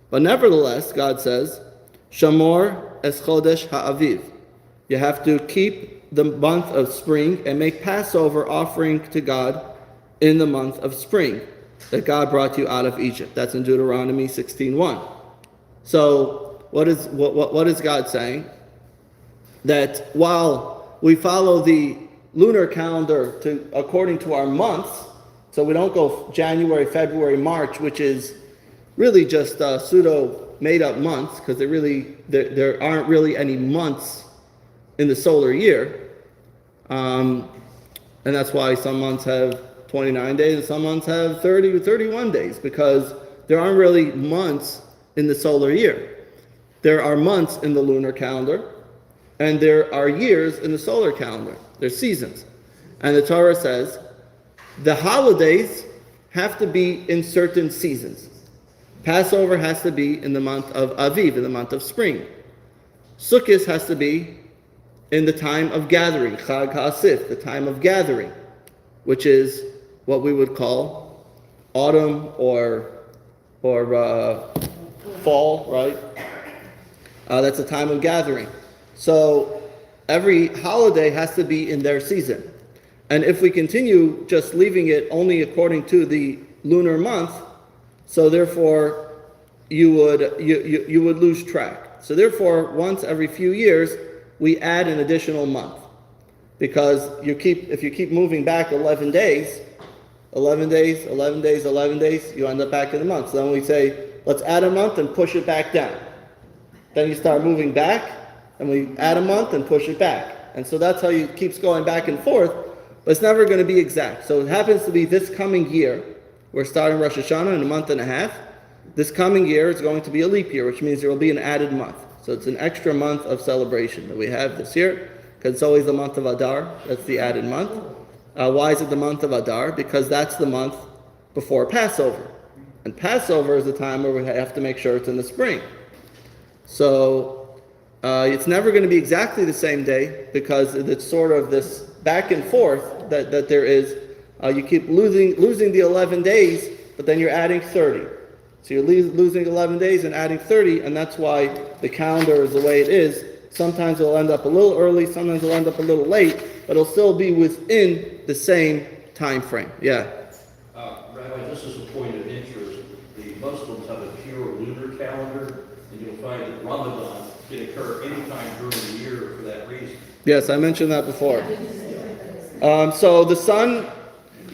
A: But nevertheless, God says, Shamor es Chodesh Ha'aviv. You have to keep the month of spring and make Passover offering to God in the month of spring that God brought you out of Egypt. That's in Deuteronomy 16:1. So what is God saying? That while we follow the lunar calendar according to our months, so we don't go January, February, March, which is really just pseudo made-up months, because there aren't really any months in the solar year, and that's why some months have 29 days and some months have 30 or 31 days, because there aren't really months in the solar year. There are months in the lunar calendar, and there are years in the solar calendar. There's seasons. And the Torah says the holidays have to be in certain seasons. Passover has to be in the month of Aviv, in the month of spring. Sukkot has to be in the time of gathering, Chag HaAsif, the time of gathering, which is what we would call autumn or fall, right? That's a time of gathering. So every holiday has to be in their season. And if we continue just leaving it only according to the lunar month, so therefore you would lose track. So therefore, once every few years, we add an additional month, because if you keep moving back 11 days, you end up back in the month. So then we say, let's add a month and push it back down. Then you start moving back, and we add a month and push it back. And so that's how it keeps going back and forth but it's never going to be exact. So it happens to be this coming year. We're starting Rosh Hashanah in a month and a half. This coming year is going to be a leap year, which means there will be an added month. So it's an extra month of celebration that we have this year, because it's always the month of Adar. That's the added month. Why is it the month of Adar? Because that's the month before Passover. And Passover is the time where we have to make sure it's in the spring. So it's never going to be exactly the same day, because it's sort of this back and forth that there is. You keep losing the 11 days, but then you're adding 30. So you're losing 11 days and adding 30, and that's why the calendar is the way it is. Sometimes it'll end up a little early, sometimes it'll end up a little late, but it'll still be within the same time frame. Yeah?
L: Rabbi, this is a point of interest. The Muslims have a pure lunar calendar, and you'll find that Ramadan can occur anytime during the year for that reason.
A: Yes, I mentioned that before. So the sun,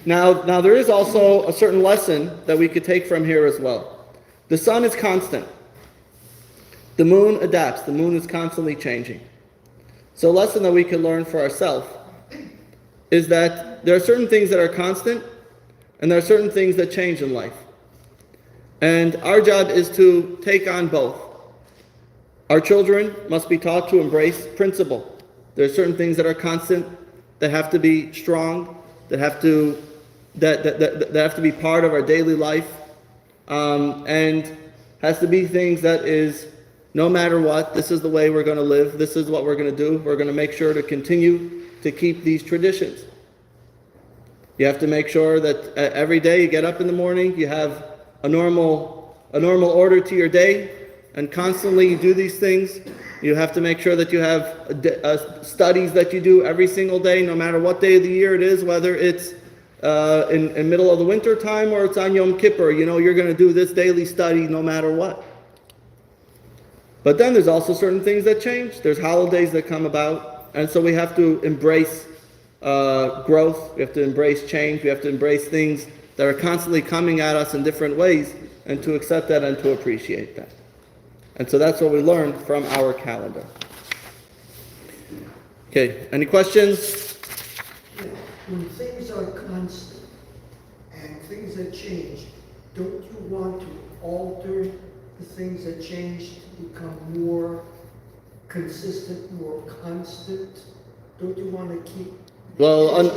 A: now there is also a certain lesson that we could take from here as well. The sun is constant. The moon adapts. The moon is constantly changing. So a lesson that we can learn for ourselves is that there are certain things that are constant, and there are certain things that change in life. And our job is to take on both. Our children must be taught to embrace principle. There are certain things that are constant, that have to be strong, that have to be part of our daily life, and has to be things that is, no matter what, this is the way we're going to live, this is what we're going to do, we're going to make sure to continue to keep these traditions. You have to make sure that every day you get up in the morning, you have a normal order to your day, and constantly you do these things. You have to make sure that you have studies that you do every single day, no matter what day of the year it is, whether it's in middle of the winter time or it's on Yom Kippur. You know you're going to do this daily study no matter what. But then there's also certain things that change. There's holidays that come about, and so we have to embrace growth. We have to embrace change. We have to embrace things that are constantly coming at us in different ways, and to accept that and to appreciate that. And so that's what we learn from our calendar. Okay, any questions?
H: When things are constant and things that change, don't you want to alter the things that change to become more consistent, more constant? Don't you want to keep?
A: Well,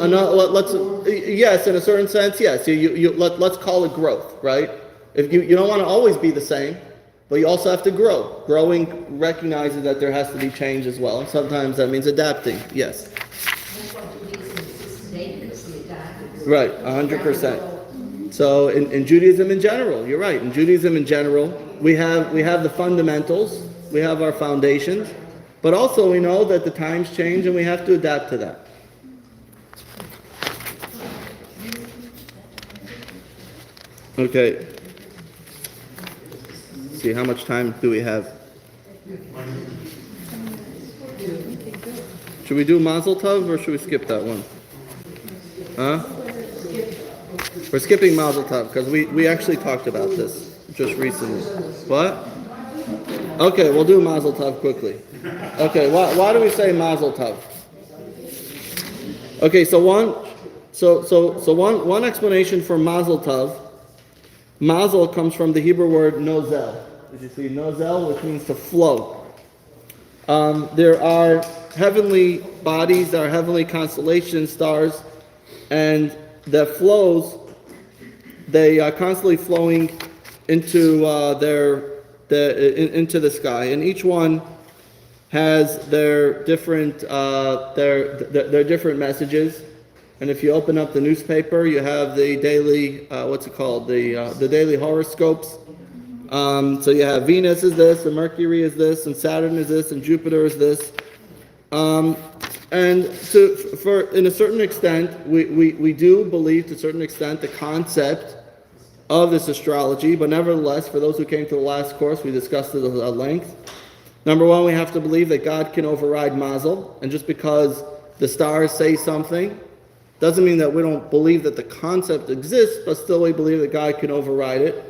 A: yes, in a certain sense, yes. Let's call it growth, right? If you don't want to always be the same, but you also have to grow. Growing recognizes that there has to be change as well. And sometimes that means adapting, yes.
C: That's why Judaism exists today, because we adapted.
A: Right, 100%. So in Judaism in general, you're right. In Judaism in general, we have the fundamentals, we have our foundations, but also we know that the times change and we have to adapt to that. Okay. See, how much time do we have? Should we do Mazel Tov or should we skip that one? Huh? We're skipping Mazel Tov because we actually talked about this just recently. What? Okay, we'll do Mazel Tov quickly. Okay, why do we say Mazel Tov? Okay, so one explanation for Mazel Tov. Mazel comes from the Hebrew word nozel. Did you see nozel, which means to flow? There are heavenly bodies, there are heavenly constellation stars, and the flows, they are constantly flowing into into the sky, and each one has their different their different messages. And if you open up the newspaper, you have the daily, the daily horoscopes. So you have Venus is this, and Mercury is this, and Saturn is this, and Jupiter is this. And in a certain extent, we do believe to a certain extent the concept of this astrology, but nevertheless, for those who came to the last course, we discussed it at length. Number one, we have to believe that God can override Mazel, and just because the stars say something, doesn't mean that we don't believe that the concept exists, but still we believe that God can override it.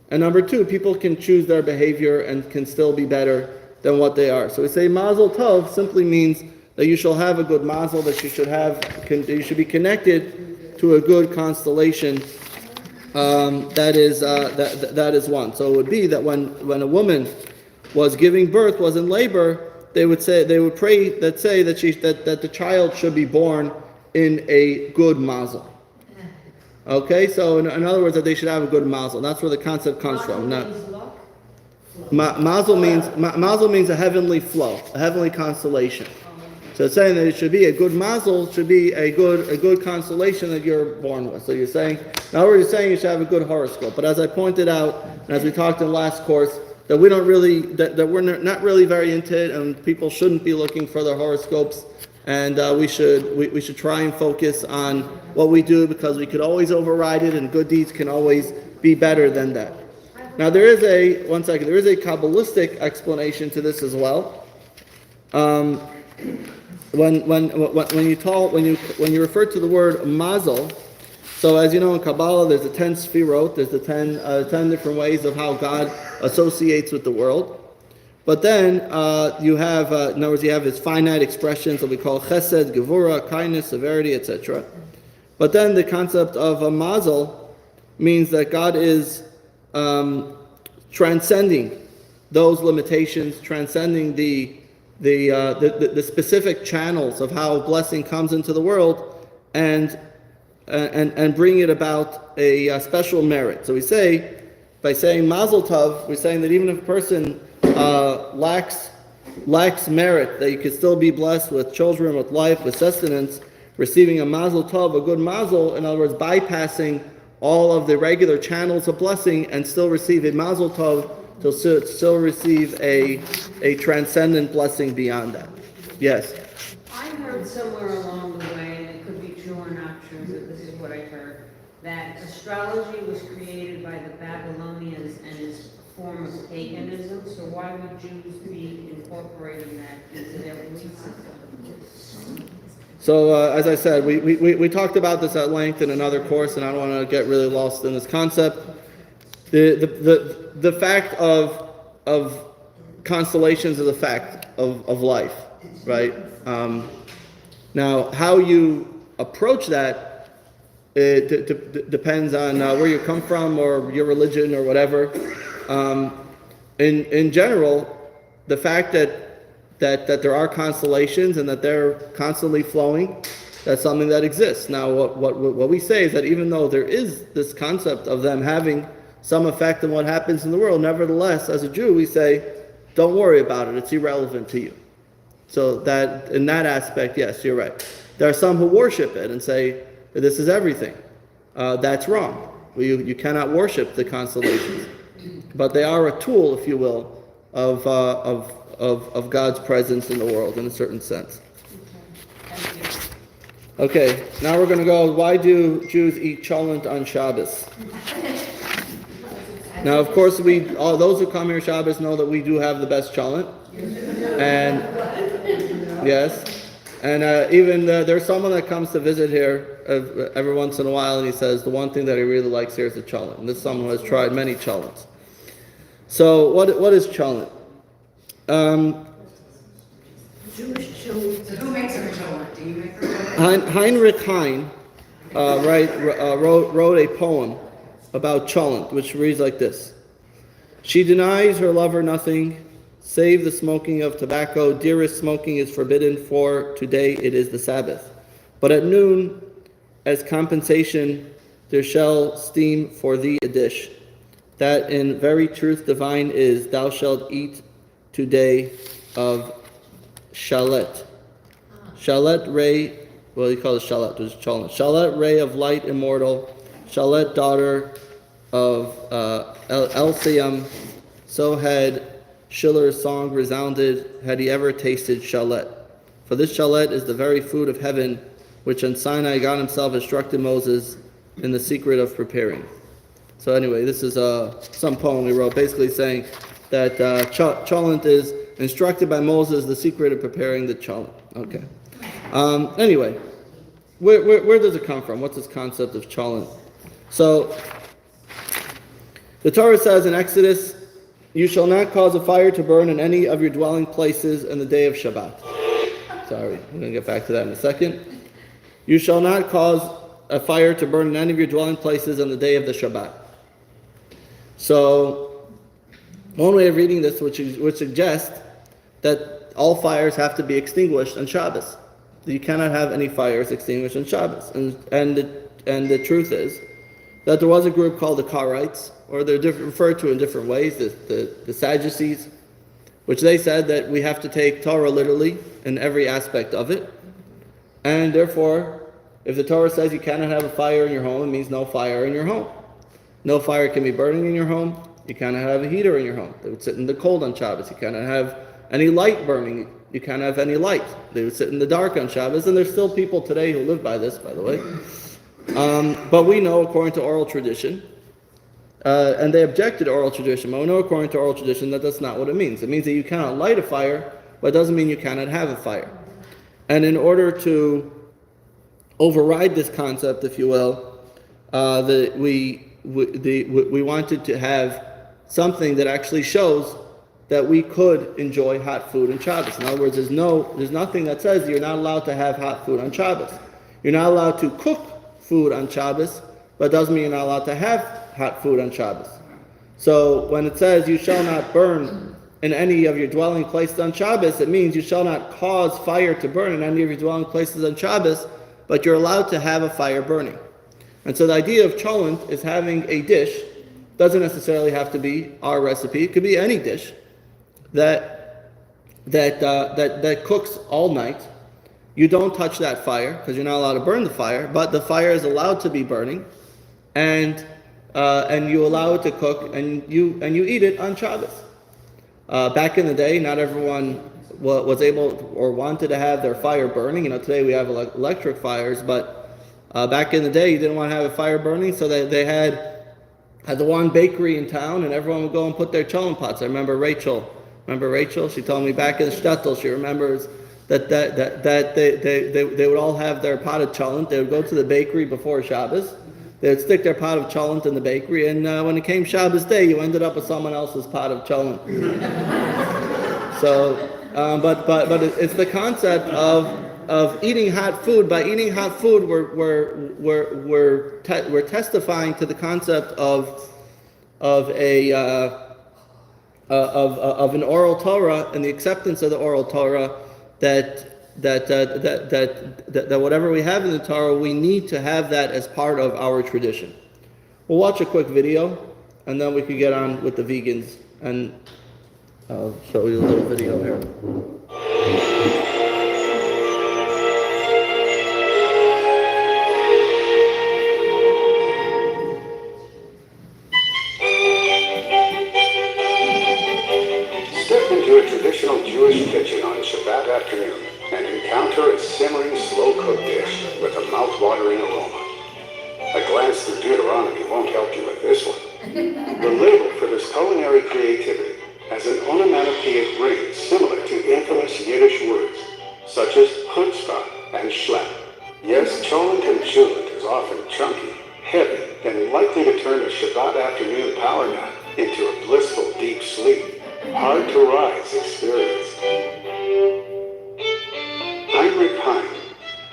A: And number two, people can choose their behavior and can still be better than what they are. So we say Mazel Tov simply means that you shall have a good mazel, that you should be connected to a good constellation. That is one. So it would be that when a woman was giving birth, was in labor, they would pray that the child should be born in a good mazel. Okay, so in other words, that they should have a good mazel. That's where the concept comes from. Now, mazel means a heavenly flow, a heavenly constellation. So it's saying that it should be a good mazel, should be a good constellation that you're born with. So you're saying, now we're saying you should have a good horoscope. But as I pointed out, and as we talked in last course, that we don't really, that we're not really very into it, and people shouldn't be looking for their horoscopes. And we should try and focus on what we do, because we could always override it, and good deeds can always be better than that. Now there is a Kabbalistic explanation to this as well. When you refer to the word mazel, so as you know in Kabbalah there's the 10 sfirot, there's the 10 different ways of how God associates with the world. But then you have, in other words, you have his finite expressions that we call chesed, gevura, kindness, severity, etc. But then the concept of a mazel means that God is transcending those limitations, transcending the specific channels of how blessing comes into the world, and bring it about a special merit. So we say, by saying mazel tov, we're saying that even if a person lacks merit, that you could still be blessed with children, with life, with sustenance, receiving a mazel tov, a good mazel, in other words, bypassing all of the regular channels of blessing, and still receive a mazel tov, to still receive a transcendent blessing beyond that. Yes?
B: I heard somewhere along the way, and it could be true or not true, but this is what I heard, that astrology was created by the Babylonians and is a form of paganism, so why would Jews be incorporating that into their belief system?
A: So as I said, we talked about this at length in another course, and I don't want to get really lost in this concept. The fact of constellations is a fact of life, right? Now, how you approach that, it depends on where you come from or your religion or whatever. In general, the fact that there are constellations and that they're constantly flowing, that's something that exists. Now, what we say is that even though there is this concept of them having some effect on what happens in the world, nevertheless, as a Jew, we say, don't worry about it, it's irrelevant to you. So that, in that aspect, yes, you're right. There are some who worship it and say, this is everything. That's wrong. You cannot worship the constellations. But they are a tool, if you will, of God's presence in the world, in a certain sense. Okay, now we're going to go, why do Jews eat cholent on Shabbos? Now, of course, all those who come here Shabbos know that we do have the best cholent. And, yes, and even there's someone that comes to visit here every once in a while, and he says the one thing that he really likes here is the cholent. And this is someone who has tried many cholents. So, what is cholent?
J: Jewish cholent.
K: So who makes a cholent? Do you make a
A: Heinrich Heine wrote a poem about cholent, which reads like this: She denies her lover nothing, save the smoking of tobacco. Dearest, smoking is forbidden, for today it is the Sabbath. But at noon, as compensation, there shall steam for thee a dish, that in very truth divine is, thou shalt eat today of shalet. Shalet ray, well, you call it shalet, which is cholent. Shalet ray of light immortal, Shalet daughter of Elsiam. So had Schiller's song resounded, had he ever tasted shalet. For this shalet is the very food of heaven, which on Sinai God himself instructed Moses in the secret of preparing. So anyway, this is some poem we wrote, basically saying that cholent is instructed by Moses the secret of preparing the cholent. Okay. Anyway, where does it come from? What's this concept of cholent? So, the Torah says in Exodus, you shall not cause a fire to burn in any of your dwelling places in the day of Shabbat. Sorry. sorry. I'm going to get back to that in a second. You shall not cause a fire to burn in any of your dwelling places on the day of the Shabbat. So, one way of reading this would suggest that all fires have to be extinguished on Shabbos. You cannot have any fires extinguished on Shabbos. And the truth is that there was a group called the Karaites, or they're referred to in different ways, the Sadducees, which they said that we have to take Torah literally in every aspect of it. And therefore, if the Torah says you cannot have a fire in your home, it means no fire in your home. No fire can be burning in your home. You cannot have a heater in your home. They would sit in the cold on Shabbos. You cannot have any light burning. You cannot have any light. They would sit in the dark on Shabbos. And there's still people today who live by this, by the way. But we know, according to oral tradition, and they objected to oral tradition, but we know, according to oral tradition, that that's not what it means. It means that you cannot light a fire, but it doesn't mean you cannot have a fire. And in order to override this concept, if you will, we wanted to have something that actually shows that we could enjoy hot food on Shabbos. In other words, there's nothing that says you're not allowed to have hot food on Shabbos. You're not allowed to cook food on Shabbos, but it doesn't mean you're not allowed to have hot food on Shabbos. So when it says you shall not burn in any of your dwelling places on Shabbos, it means you shall not cause fire to burn in any of your dwelling places on Shabbos, but you're allowed to have a fire burning. And so the idea of cholent is having a dish, doesn't necessarily have to be our recipe, it could be any dish that cooks all night. You don't touch that fire because you're not allowed to burn the fire, but the fire is allowed to be burning, and you allow it to cook, and you eat it on Shabbos. Back in the day, not everyone was able or wanted to have their fire burning. Today we have electric fires, but back in the day you didn't want to have a fire burning, so they had the one bakery in town, and everyone would go and put their cholent pots. I remember Rachel. She told me back in the shtetl, she remembers that they would all have their pot of cholent. They would go to the bakery before Shabbos. They would stick their pot of cholent in the bakery, and when it came Shabbos day, you ended up with someone else's pot of cholent. So, but it's the concept of eating hot food. By eating hot food, we're testifying to the concept of an oral Torah and the acceptance of the oral Torah that whatever we have in the Torah, we need to have that as part of our tradition. We'll watch a quick video, and then we can get on with the vegans, and I'll show you a little video here.
M: Step into a traditional Jewish kitchen on Shabbat afternoon and encounter a simmering, slow-cooked dish with a mouth-watering aroma. A glance through Deuteronomy won't help you with this one. The label for this culinary creativity has an onomatopoeic ring similar to infamous Yiddish words, such as chutzpah and shlep. Yes, cholent and chulant is often chunky, heavy, and likely to turn a Shabbat afternoon power nap into a blissful deep sleep. Hard to rise experience. Heinrich Heine,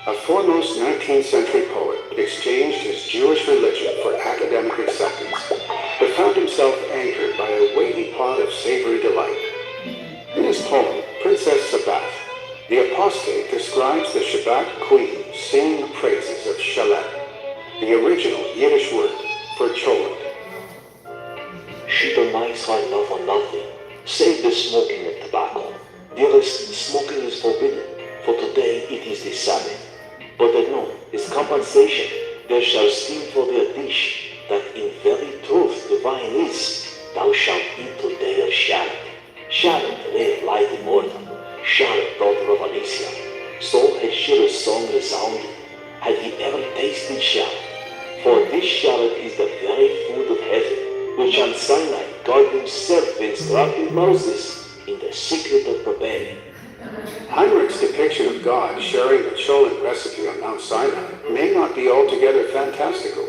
M: a foremost 19th century poet, exchanged his Jewish religion for academic acceptance, but found himself anchored by a weighty pot of savory delight. In his poem, Princess Sabbath, the apostate describes the Shabbat queen singing the praises of Shalet, the original Yiddish word for cholent.
N: She denies her love for nothing, save the smoking of tobacco. Dearest, smoking is forbidden, for today it is the Sabbath. But at noon, as compensation, there shall steam for their dish, that in very truth divine is. Thou shalt eat today of Shalet. Shalet, red, light, immortal. Shalet, daughter of Alicia. So had Shirah's song resounded, had he ever tasted Shalet. For this Shalet is the very food of heaven, which on Sinai God himself instructed Moses in the secret of preparing.
M: Heinrich's depiction of God sharing the cholent recipe on Mount Sinai may not be altogether fantastical.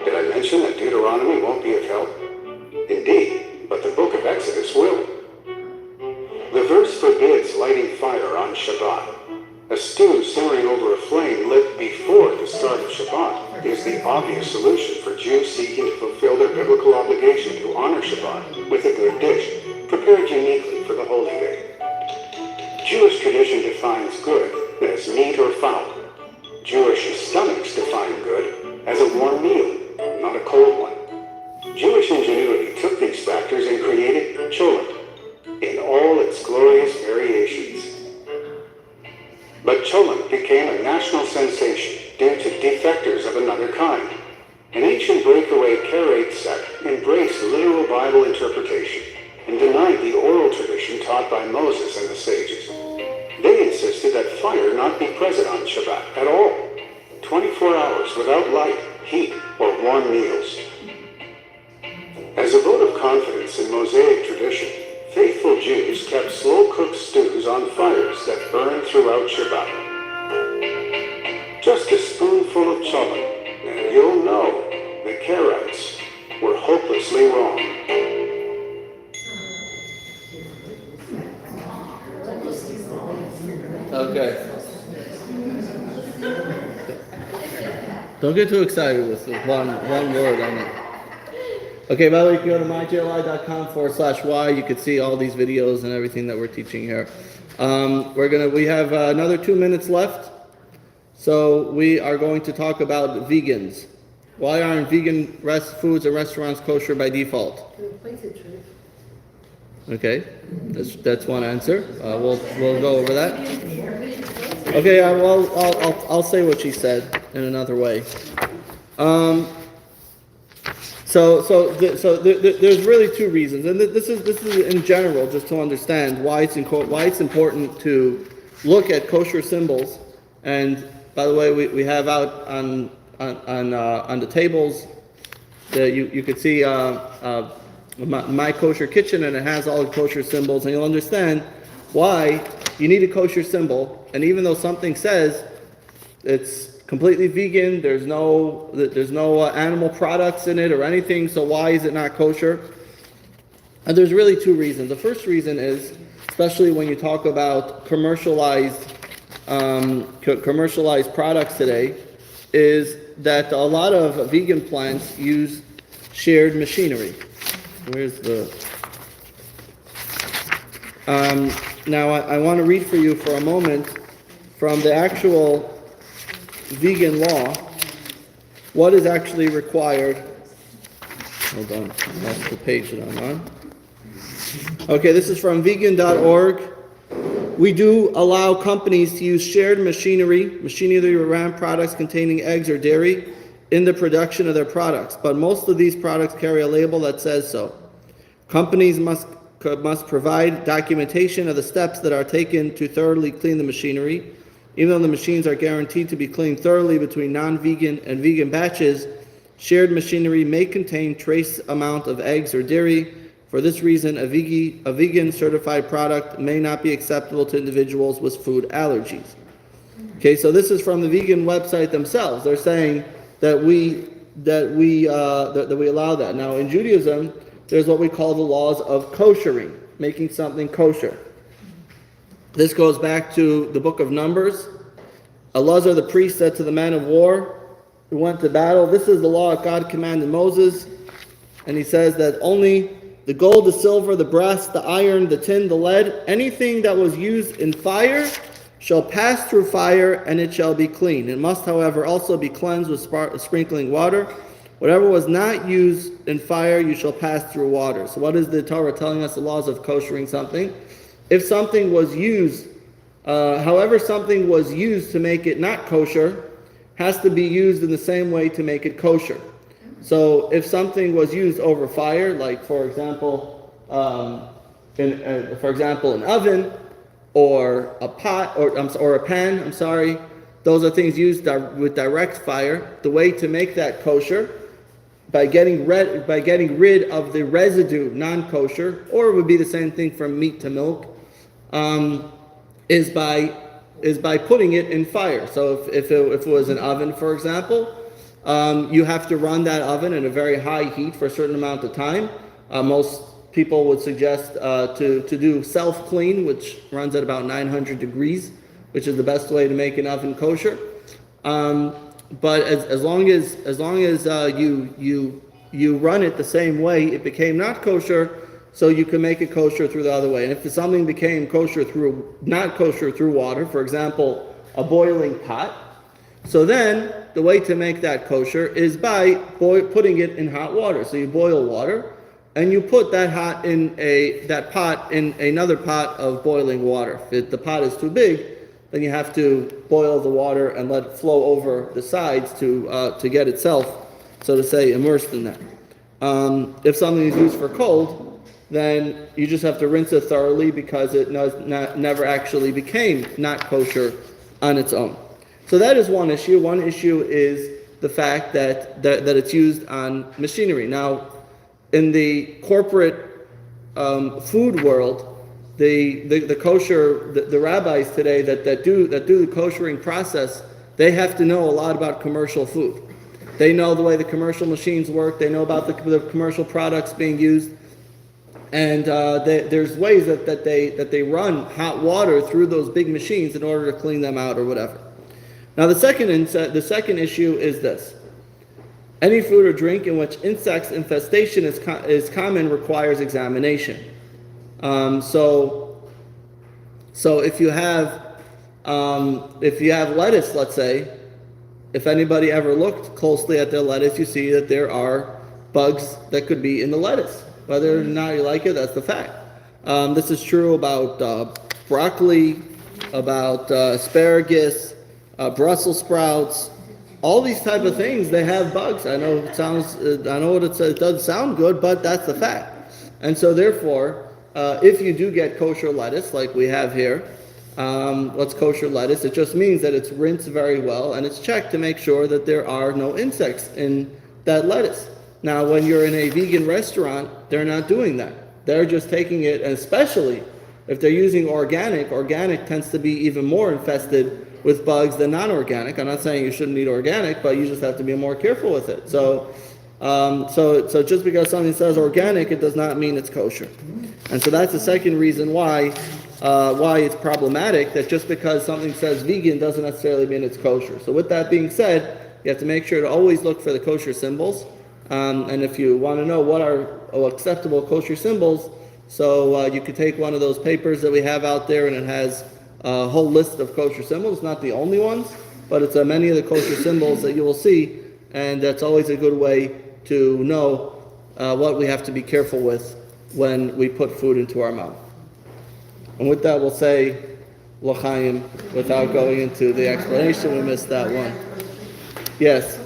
M: Did I mention that Deuteronomy won't be of help? Indeed, but the book of Exodus will. The verse forbids lighting fire on Shabbat, A stew simmering over a flame lit before the start of Shabbat is the obvious solution for Jews seeking to fulfill their biblical obligation to honor Shabbat with a good dish, prepared uniquely for the holy day. Jewish tradition defines good as meat or fowl. Jewish stomachs define good as a warm meal, not a cold one. Jewish ingenuity took these factors and created cholent in all its glorious variations. But cholent became a national sensation due to defectors of another kind. An ancient breakaway Karaite sect embraced literal Bible interpretation and denied the oral tradition taught by Moses and the sages. They insisted that fire not be present on Shabbat at all, 24 hours without light, heat, or warm meals. As a vote of confidence in Mosaic tradition, faithful Jews kept slow-cooked stews on fires that burned throughout Shabbat. Just a spoonful of cholent, and you'll know the Karaites were hopelessly wrong.
A: Okay. Don't get too excited with one word on it. Okay, by the way, you can go to myjli.com/y. You can see all these videos and everything that we're teaching here. We have another 2 minutes left. So we are going to talk about vegans. Why aren't vegan foods and restaurants kosher by default? Okay, that's one answer. We'll go over that. Okay, I'll say what she said in another way. So there's really two reasons, and this is in general just to understand why it's important to look at kosher symbols. And by the way, we have out on the tables that you could see my kosher kitchen, and it has all the kosher symbols, and you'll understand why you need a kosher symbol. And even though something says it's completely vegan, there's no animal products in it or anything, so why is it not kosher? And there's really two reasons. The first reason is, especially when you talk about commercialized products today, is that a lot of vegan plants use shared machinery. Where's the... now I want to read for you for a moment from the actual vegan law, what is actually required. Hold on, that's the page that I'm on. Okay, this is from vegan.org. We do allow companies to use shared machinery around products containing eggs or dairy in the production of their products, but most of these products carry a label that says so. Companies must provide documentation of the steps that are taken to thoroughly clean the machinery. Even though the machines are guaranteed to be cleaned thoroughly between non-vegan and vegan batches, shared machinery may contain trace amount of eggs or dairy. For this reason, a vegan certified product may not be acceptable to individuals with food allergies. Okay, so this is from the vegan website themselves. They're saying that we allow that. Now, in Judaism, there's what we call the laws of koshering, making something kosher. This goes back to the book of Numbers. Elazar the priest said to the man of war who went to battle, this is the law that God commanded Moses. And he says that only the gold, the silver, the brass, the iron, the tin, the lead, anything that was used in fire shall pass through fire, and it shall be clean. It must, however, also be cleansed with sprinkling water. Whatever was not used in fire, you shall pass through water. So what is the Torah telling us? The laws of koshering something. If something was used, however something was used to make it not kosher, has to be used in the same way to make it kosher. So if something was used over fire, like for example, an oven or a pot or a pan, those are things used with direct fire. The way to make that kosher, by getting rid of the residue, non-kosher, or it would be the same thing from meat to milk, is by putting it in fire. So if it was an oven, for example, you have to run that oven at a very high heat for a certain amount of time. Most people would suggest to do self-clean, which runs at about 900 degrees which is the best way to make an oven kosher. But as long as you run it the same way, it became not kosher, so you can make it kosher through the other way. And if something became not kosher through water, for example, a boiling pot, so then the way to make that kosher is by putting it in hot water. So you boil water, and you put that pot in another pot of boiling water. If the pot is too big, then you have to boil the water and let it flow over the sides to get itself, so to say, immersed in that. If something is used for cold, then you just have to rinse it thoroughly because it never actually became not kosher on its own. So that is one issue. One issue is the fact that it's used on machinery. Now, in the corporate food world, the kosher, the rabbis today that do the koshering process, they have to know a lot about commercial food. They know the way the commercial machines work. They know about the commercial products being used, and there's ways that they run hot water through those big machines in order to clean them out or whatever. Now the second issue is this: any food or drink in which insects infestation is common requires examination. So if you have lettuce, let's say, if anybody ever looked closely at their lettuce, you see that there are bugs that could be in the lettuce. Whether or not you like it, that's the fact. This is true about broccoli, about asparagus, Brussels sprouts. All these type of things, they have bugs. I know it doesn't sound good, but that's the fact. And so therefore, if you do get kosher lettuce, like we have here, what's kosher lettuce? It just means that it's rinsed very well and it's checked to make sure that there are no insects in that lettuce. Now, when you're in a vegan restaurant, they're not doing that. They're just taking it, and especially if they're using organic tends to be even more infested with bugs than non-organic. I'm not saying you shouldn't eat organic, but you just have to be more careful with it. So just because something says organic, it does not mean it's kosher. And so that's the second reason why it's problematic, that just because something says vegan doesn't necessarily mean it's kosher. So with that being said, you have to make sure to always look for the kosher symbols. And if you want to know what are acceptable kosher symbols, so you could take one of those papers that we have out there, and it has a whole list of kosher symbols. Not the only ones, but it's many of the kosher symbols that you will see, and that's always a good way to know what we have to be careful with when we put food into our mouth. And with that, we'll say l'chaim without going into the explanation. We missed that one. Yes.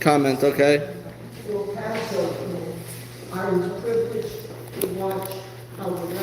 A: Comment, okay?
H: For Passover, I was privileged to watch how the